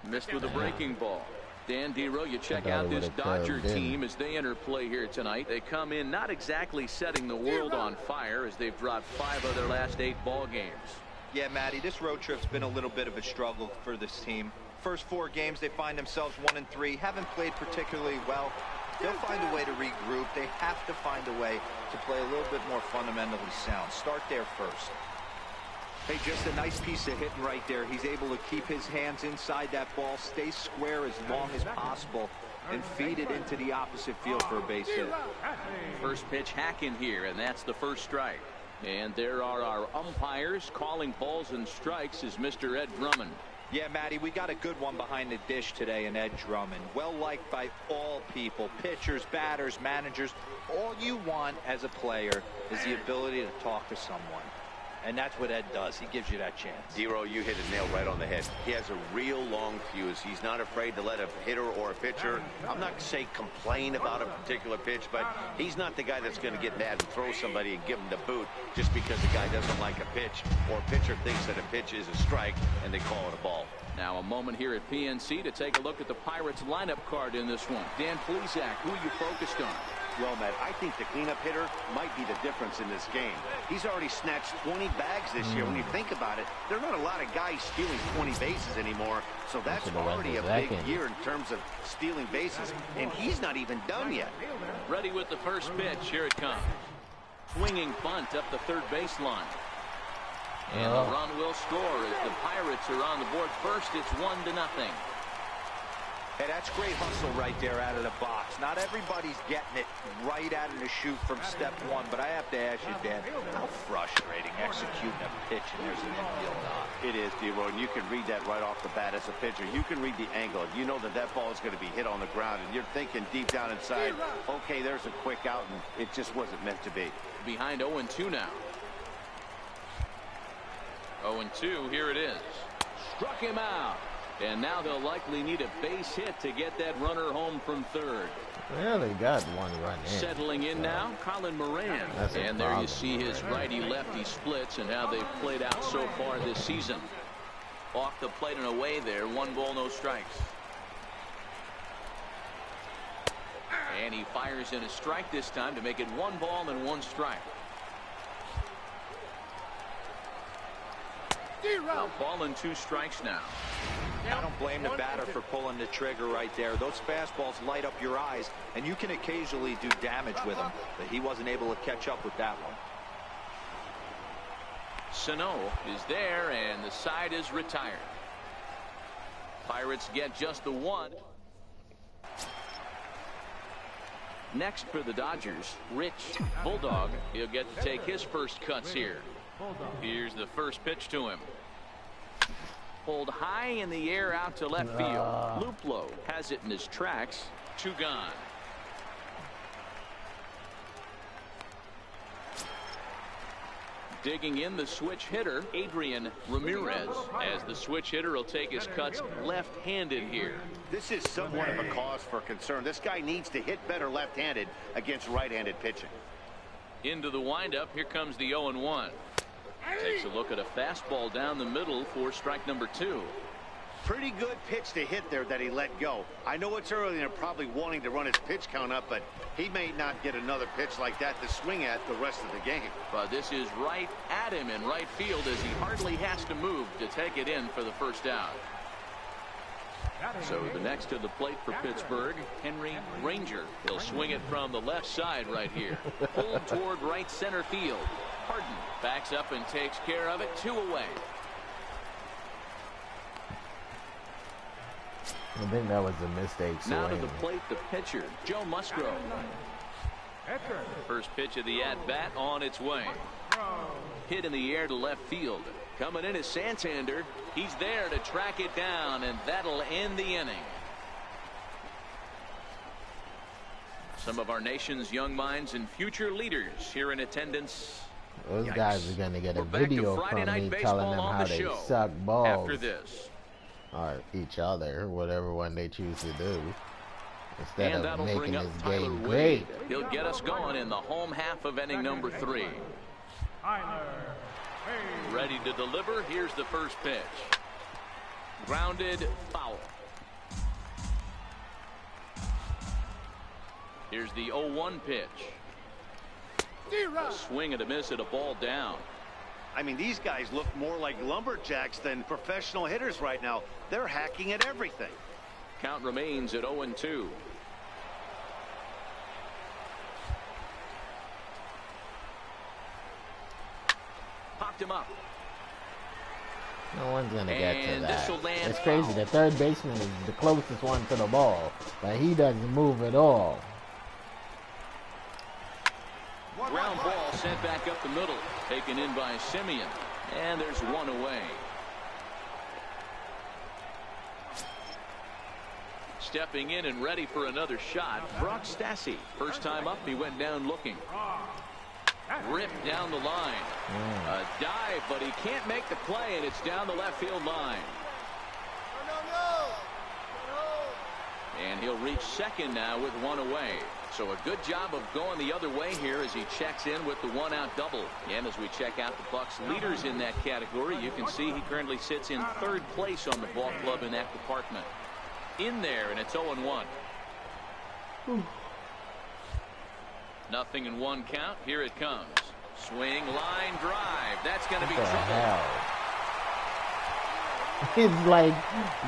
Missed with a breaking ball. Dan Dero, you check out this Dodger team as they enter play here tonight. They come in not exactly setting the world on fire as they've dropped 5 of their last 8 ball games. Yeah, Matty, this road trip's been a little bit of a struggle for this team. First 4 games, they find themselves 1-3, haven't played particularly well. They'll find a way to regroup. They have to find a way to play a little bit more fundamentally sound. Start there first. Hey, just a nice piece of hitting right there. He's able to keep his hands inside that ball, stay square as long as possible, and feed it into the opposite field for a base hit. First pitch hacking here, and that's the first strike. And there are our umpires calling balls and strikes is Mr. Ed Drummond. Yeah, Matty, we got a good one behind the dish today in Ed Drummond. Well liked by all people, pitchers, batters, managers. All you want as a player is the ability to talk to someone. And that's what Ed does. He gives you that chance. Dero, you hit the nail right on the head. He has a real long fuse. He's not afraid to let a hitter or a pitcher, I'm not saying complain about a particular pitch, but he's not the guy that's going to get mad and throw somebody and give him the boot just because the guy doesn't like a pitch or a pitcher thinks that a pitch is a strike and they call it a ball. Now a moment here at PNC to take a look at the Pirates lineup card in this one. Dan Plesac, who you focused on? Well, Matt, I think the cleanup hitter might be the difference in this game. He's already snatched 20 bags this year. When you think about it, there are not a lot of guys stealing 20 bases anymore. So that's already a big year in terms of stealing bases. And he's not even done yet. Ready with the first pitch. Here it comes. Swinging bunt up the third baseline. And the run will score as the Pirates are on the board first. It's 1-0. Hey, that's great hustle right there out of the box. Not everybody's getting it right out of the chute from step one, but I have to ask you, Dan, how frustrating executing a pitch and there's an infield knock. It is, D-Roy, and you can read that right off the bat as a pitcher. You can read the angle. You know that that ball is going to be hit on the ground, and you're thinking deep down inside, okay, there's a quick out, and it just wasn't meant to be. Behind 0-2 now. 0-2, here it is. Struck him out. And now they'll likely need a base hit to get that runner home from third. Well, they got one run in. Settling in now, Colin Moran. And there you see his righty-lefty splits and how they've played out so far this season. Off the plate and away there, 1 ball, no strikes. And he fires in a strike this time to make it 1 ball and 1 strike. Well, ball and 2 strikes now. I don't blame the batter for pulling the trigger right there. Those fastballs light up your eyes, and you can occasionally do damage with them, but he wasn't able to catch up with that one. Sano is there, and the side is retired. Pirates get just the 1. Next for the Dodgers, Rich Bulldog. He'll get to take his first cuts here. Here's the first pitch to him. Pulled high in the air out to left field. Luplow has it in his tracks. 2 gone. Digging in the switch hitter, Adrian Ramirez, as the switch hitter will take his cuts left-handed here. This is somewhat of a cause for concern. This guy needs to hit better left-handed against right-handed pitching. Into the windup, here comes the 0-1. Takes a look at a fastball down the middle for strike number 2. Pretty good pitch to hit there that he let go. I know it's early and they're probably wanting to run his pitch count up, but he may not get another pitch like that to swing at the rest of the game. But this is right at him in right field as he hardly has to move to take it in for the first out. So the next to the plate for Pittsburgh, Henry Ranger. He'll swing it from the left side right here. Pulled toward right center field. Harden backs up and takes care of it. 2 away. I think that was a mistake. Now to the plate, the pitcher, Joe Musgrove. First pitch of the at-bat on its way. Hit in the air to left field. Coming in is Santander. He's there to track it down, and that'll end the inning. Some of our nation's young minds and future leaders here in attendance. Those Yikes. guys are going to get a video from me Night telling them how they suck balls. After this. Or each other, whatever one they choose to do. Instead of making this game great. He'll get us going in the home half of inning number 3. Ready to deliver. Here's the first pitch. Grounded foul. Here's the 0-1 pitch. A swing and a miss at a ball down. I mean, these guys look more like lumberjacks than professional hitters right now. They're hacking at everything. Count remains at 0-2. Popped him up. No one's going to get to that. It's crazy. The third baseman is the closest one to the ball, but he doesn't move at all. Ground ball sent back up the middle. Taken in by Simeon. And there's one away. Stepping in and ready for another shot, Brock Stassi. First time up, he went down looking. Ripped down the line. A dive, but he can't make the play, and it's down the left field line. And he'll reach second now with one away. So a good job of going the other way here as he checks in with the one-out double. And as we check out the Bucs leaders in that category, you can see he currently sits in third place on the ball club in that department. In there, and it's 0-1. Nothing in one count. Here it comes. Swing, line, drive. That's going to be trouble. It's like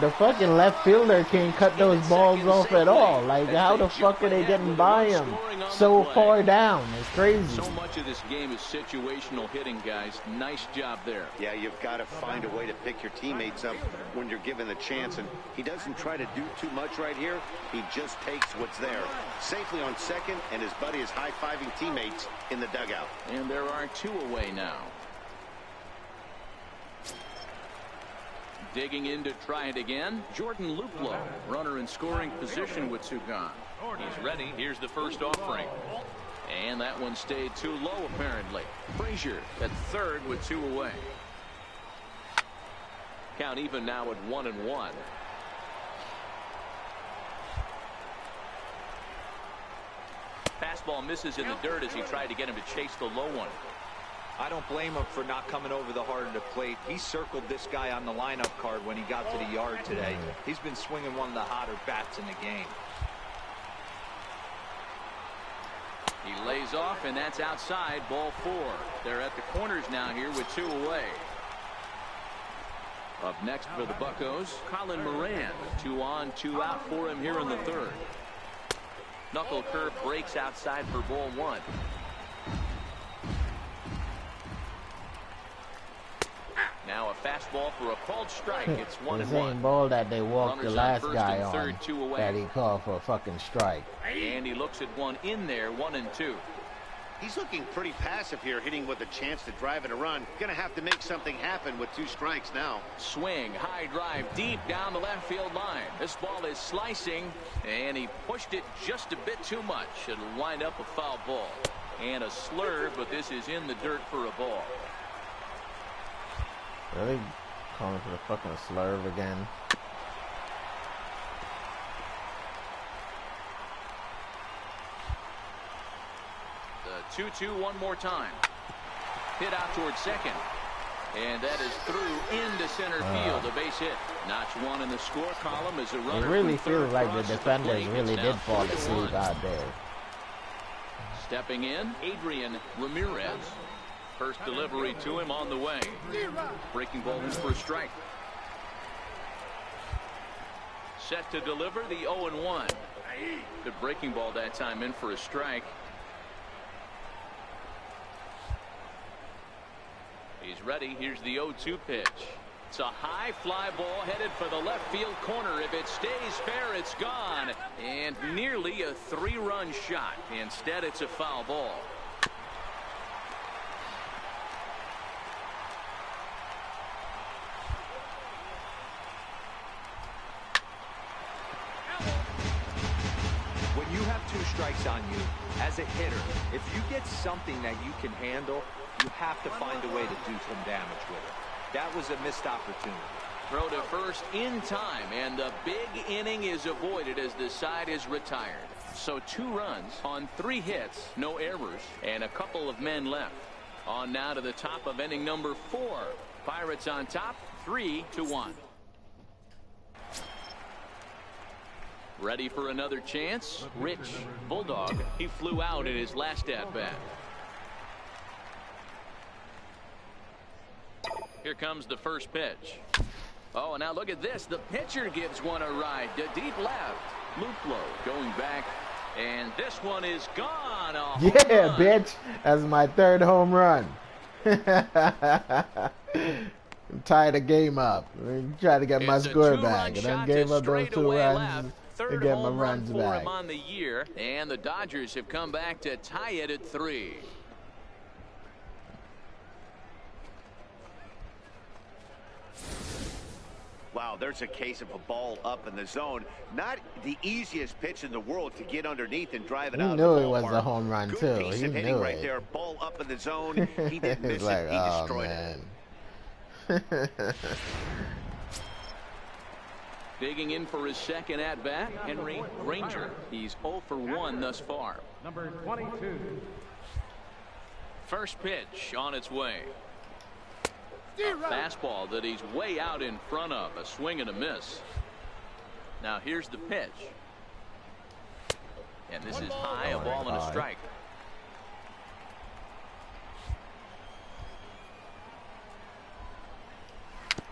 the fucking left fielder can't cut those balls off at all. Like, how the fuck are they getting by him so far down? It's crazy. So much of this game is situational hitting, guys. Nice job there. Yeah, you've got to find a way to pick your teammates up when you're given the chance. And he doesn't try to do too much right here. He just takes what's there. Safely on second, and his buddy is high-fiving teammates in the dugout. And there are two away now. Digging in to try it again, Jordan Luplow, runner in scoring position with two gone. He's ready. Here's the first offering. And that one stayed too low, apparently. Frazier at third with two away. Count even now at 1-1. Fastball misses in the dirt as he tried to get him to chase the low one. I don't blame him for not coming over the heart of the plate. He circled this guy on the lineup card when he got to the yard today. He's been swinging one of the hotter bats in the game. He lays off, and that's outside, ball 4. They're at the corners now here with two away. Up next for the Buccos, Colin Moran. 2 on, 2 out for him here in the third. Knuckle curve breaks outside for ball 1. Now a fastball for a called strike. It's 1-1. The same ball that they walked the last guy on that he called for a fucking strike. And he looks at one in there, 1-2. He's looking pretty passive here, hitting with a chance to drive in a run. Gonna have to make something happen with 2 strikes now. Swing, high drive, deep down the left field line. This ball is slicing, and he pushed it just a bit too much. It'll wind up a foul ball. And a slurve, but this is in the dirt for a ball. Really? Calling for the fucking slurve again? The 2-2 one more time. Hit out towards second. And that is through into center field. A base hit. Notch 1 in the score column as a runner. It really feels like the defenders really did fall asleep out there. Stepping in, Adrian Ramirez. First delivery to him on the way. Breaking ball in for a strike. Set to deliver the 0-1. Good breaking ball that time in for a strike. He's ready. Here's the 0-2 pitch. It's a high fly ball headed for the left field corner. If it stays fair, it's gone. And nearly a 3-run shot. Instead, it's a foul ball. you have 2 strikes on you, as a hitter, if you get something that you can handle, you have to find a way to do some damage with it. That was a missed opportunity. Throw to first in time, and the big inning is avoided as the side is retired. So 2 runs on 3 hits, no errors, and a couple of men left. On now to the top of inning number 4. Pirates on top, 3-1. Ready for another chance? Rich Bulldog. He flew out in his last at-bat. Here comes the first pitch. Oh, and now look at this. The pitcher gives one a ride to deep left. Luplow going back, and this one is gone. Yeah, bitch. That's my 3rd home run. I'm tired of game up. I'm trying to get my score back, and I gave up those 2 runs to get my runs back. On the year, and the Dodgers have come back to tie it at 3. Wow, there's a case of a ball up in the zone. Not the easiest pitch in the world to get underneath and drive it out. He knew it was a home run, too. He knew it. Right there, ball up in the zone. He didn't miss it. He destroyed it. Digging in for his second at-bat, Henry Granger. He's 0 for 1 thus far. Number 22. First pitch on its way. A fastball that he's way out in front of. A swing and a miss. Now here's the pitch. And this is high, a ball and a strike.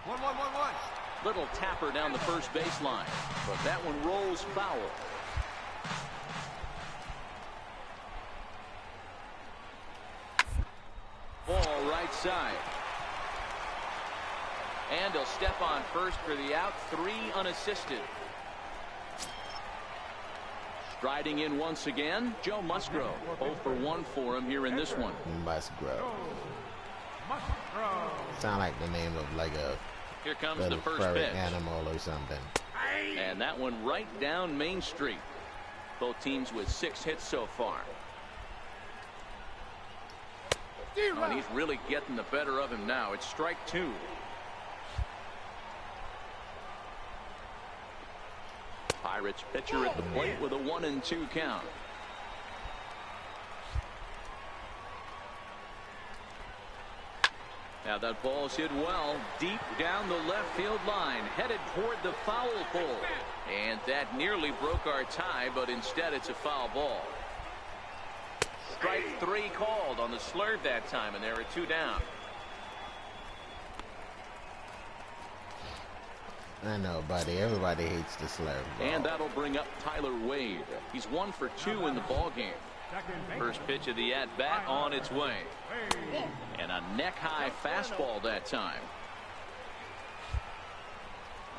One. Little tapper down the first baseline, but that one rolls foul. Ball right side. And he'll step on first for the out. 3 unassisted. Striding in once again, Joe Musgrove. 0 for 1 for him here in this one. Musgrove. Sound like the name of like a here comes the first pitch. Animal or something. And that one right down Main Street. Both teams with 6 hits so far. And he's really getting the better of him now. It's strike 2. Pirates pitcher at the plate with a 1-2 count. Now that ball's hit well deep down the left field line, headed toward the foul pole, and that nearly broke our tie, but instead it's a foul ball. Strike 3 called on the slurve that time, and there are 2 down. I know, buddy. Everybody hates the slurve ball. And that'll bring up Tyler Wade. He's 1 for 2 in the ball game. First pitch of the at-bat on its way. And a neck-high fastball that time.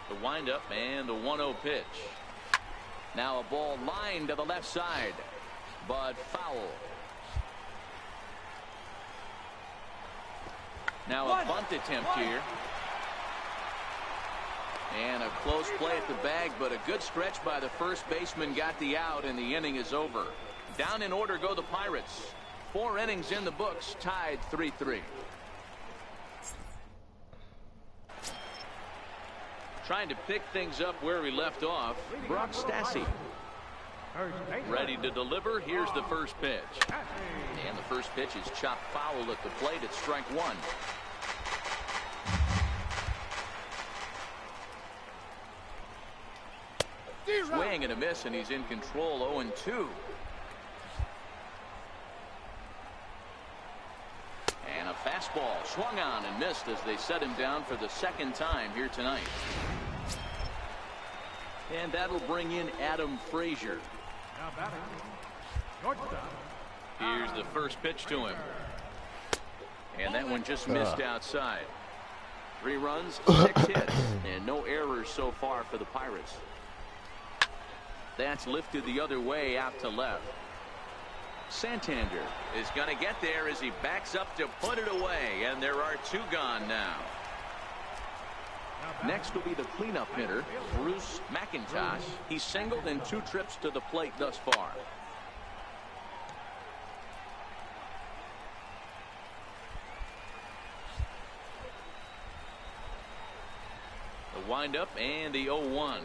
The windup and the 1-0 pitch. Now a ball lined to the left side, but foul. Now a bunt attempt here. And a close play at the bag, but a good stretch by the first baseman got the out, and the inning is over. Down in order go the Pirates. 4 innings in the books, tied 3-3. Trying to pick things up where we left off, Brock Stassi. Ready to deliver. Here's the first pitch. And the first pitch is chopped foul at the plate. It's strike 1. Swing and a miss, and he's in control. 0-2. And a fastball swung on and missed as they set him down for the 2nd time here tonight. And that'll bring in Adam Frazier. Here's the first pitch to him. And that one just missed outside. 3 runs, 6 hits, and no errors so far for the Pirates. That's lifted the other way out to left. Santander is going to get there as he backs up to put it away, and there are 2 gone now. Next will be the cleanup hitter, Bruce McIntosh. He's singled in 2 trips to the plate thus far. The windup and the 0-1.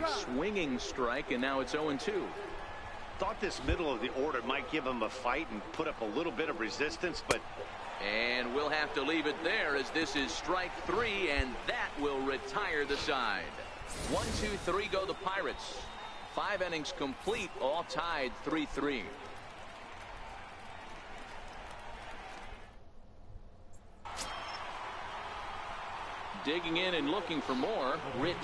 Swinging strike, and now it's 0-2. Thought this middle of the order might give him a fight and put up a little bit of resistance, but... And we'll have to leave it there as this is strike 3, and that will retire the side. 1, 2, 3 go the Pirates. 5 innings complete, all tied 3-3. Digging in and looking for more, Rich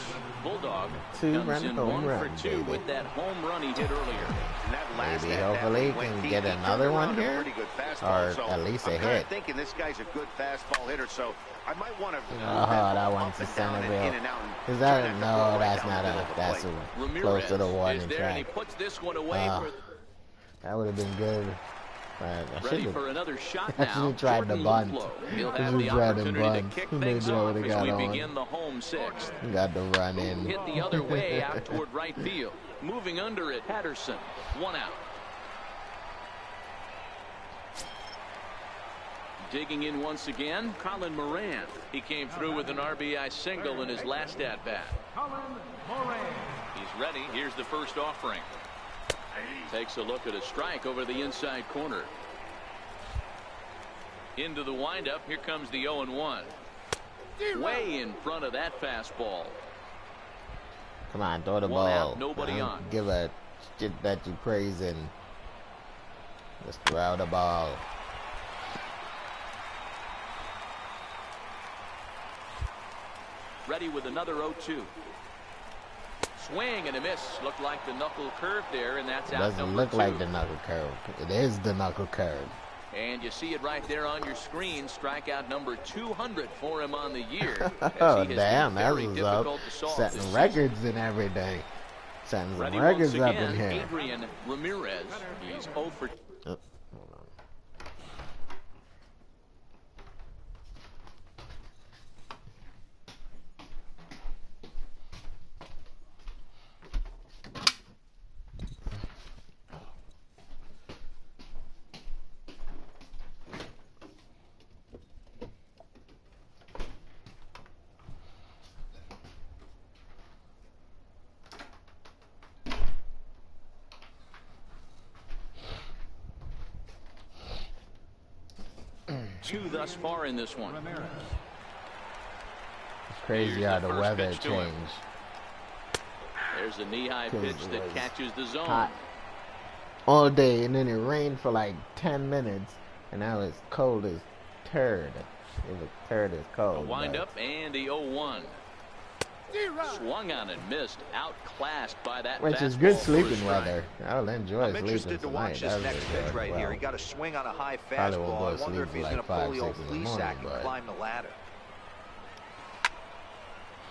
Bulldog comes in 1 for 2 with that home run he hit earlier. And that last maybe hopefully can get another one here, or so at least a hit. I'm thinking this guy's a good fastball hitter, so I might want to. That one's a center field. Is that no? That's not a. That's a close to the warning track. He puts this one away that would have been good. Ready for another shot now. I should have tried the bunt. He'll have the opportunity to kick things off as we on. begin the home 6th. Got to run in. Hit the other way out toward right field. Moving under it, Patterson. 1 out. Digging in once again, Colin Moran. He came through with an RBI single in his last at-bat. Colin Moran. He's ready. Here's the first offering. Takes a look at a strike over the inside corner. Into the windup. Here comes the 0-1. Way in front of that fastball. Come on, throw the One ball. out, nobody on. Give a shit that you praising. Just throw the ball. Ready with another 0-2. Swing and a miss. Looked like the knuckle curve there, and that's out. Doesn't look like the knuckle curve. It is the knuckle curve. And you see it right there on your screen. Strikeout number 200 for him on the year. Oh, damn. That was up. Setting records and everything. Setting some records up in here. Adrian Ramirez. He's 0 for... Oh. Two thus far in this one. It's crazy how the weather changed. There's a knee-high pitch that catches the zone. Hot all day, and then it rained for like 10 minutes, and now it's cold as turd. It was turd as cold. A wind-up and the 0-1. Swung on and missed, outclassed by that. Which is good sleeping weather. I'll enjoy sleeping interested to watch this next pitch right here. He got a swing on a high fastball. I wonder if he's going to pull the old flea sack and climb the ladder.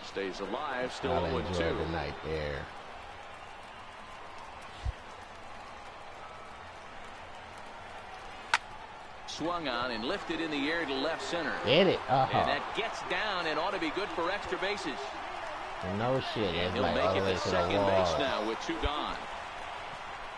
Stays alive, still 0-2. I'll enjoy the night air. Swung on and lifted in the air to left center. Hit it. And that gets down and ought to be good for extra bases. No shit. And it's he'll like make all it the way to to second the wall. base now with 2 gone.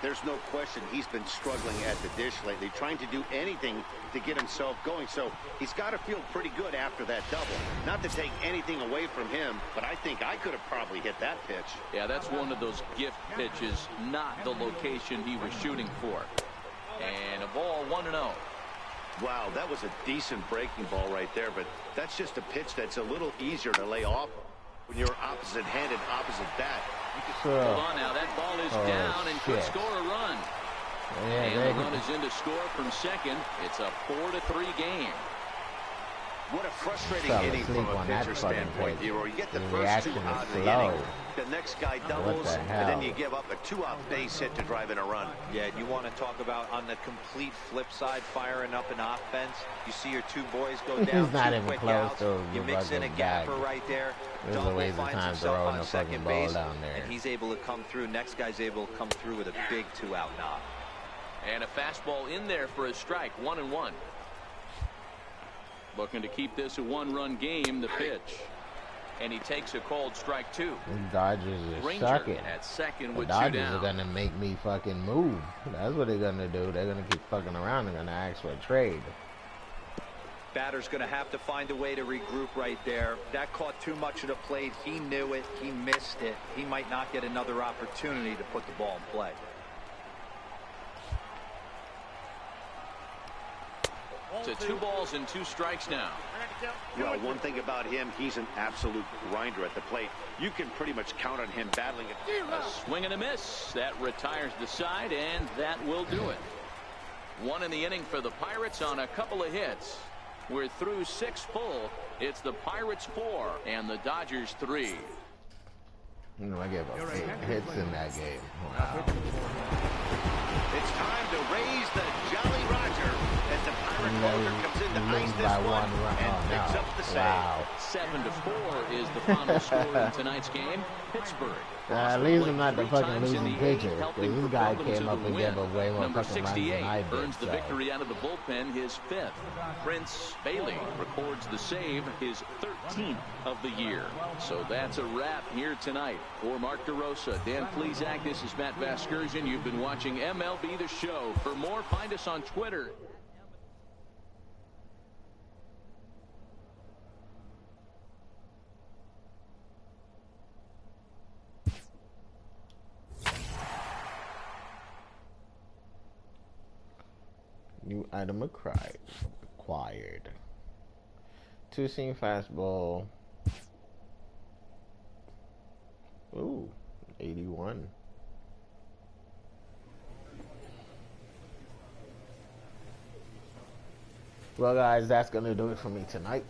There's no question he's been struggling at the dish lately, trying to do anything to get himself going. So he's got to feel pretty good after that double. Not to take anything away from him, but I think I could have probably hit that pitch. Yeah, that's one of those gift pitches, not the location he was shooting for. And a ball 1-0. Wow, that was a decent breaking ball right there, but that's just a pitch that's a little easier to lay off when you're opposite-handed, opposite bat. Hold on now, that ball is down and could score a run. Yeah, and the run is in to score from second. It's a 4-3 game. What a frustrating inning from a pitcher standpoint, Hero. You get the first 2 out of the inning. The next guy doubles, and then you give up a 2-out base hit to drive in a run. Yeah, you want to talk about on the complete flip side, firing up an offense. You see your 2 boys go down. He's not even close to you mix in a gapper right there. Double finds himself on second base, and he's able to come through. Next guy's able to come through with a big 2-out knock. And a fastball in there for a strike, 1-1. Looking to keep this a 1-run game. The pitch. And he takes a called strike 2. The Dodgers are Ranger sucking. at second The with 2 Dodgers down. are gonna make me fucking move. That's what they're gonna do. They're gonna keep fucking around. They're gonna ask for a trade. Batter's going to have to find a way to regroup right there. That caught too much of the plate. He knew it. He missed it. He might not get another opportunity to put the ball in play. To 2 balls and 2 strikes now. Well, one thing about him, he's an absolute grinder at the plate. You can pretty much count on him battling it. A swing and a miss. That retires the side, and that will do it. 1 in the inning for the Pirates on a couple of hits. We're through 6 full. It's the Pirates 4 and the Dodgers 3. You know, I gave up 8 hits in that game. Wow. It's time to raise the Jolly Roger as the Pirate closer comes in to ice this one and picks up the save. Wow. 7-4 is the final score in tonight's game. Pittsburgh. At least I'm not the fucking losing pitcher, because this guy came up and gave up way more Number fucking runs than I 68 did. earns the victory out of the bullpen, his 5th. Prince Bailey records the save, his 13th of the year. So that's a wrap here tonight. For Mark DeRosa, Dan Plesac, this is Matt Vasgersian. You've been watching MLB The Show. For more, find us on Twitter. New item acquired. 2-seam fastball. Ooh, 81. Well, guys, that's gonna do it for me tonight.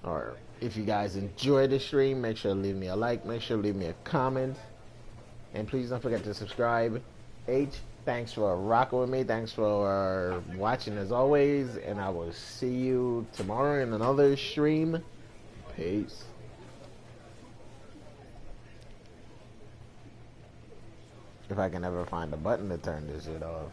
Or if you guys enjoyed the stream, make sure to leave me a like, make sure to leave me a comment, and please don't forget to subscribe. Thanks for rocking with me. Thanks for watching as always. And I will see you tomorrow in another stream. Peace. If I can ever find a button to turn this shit off.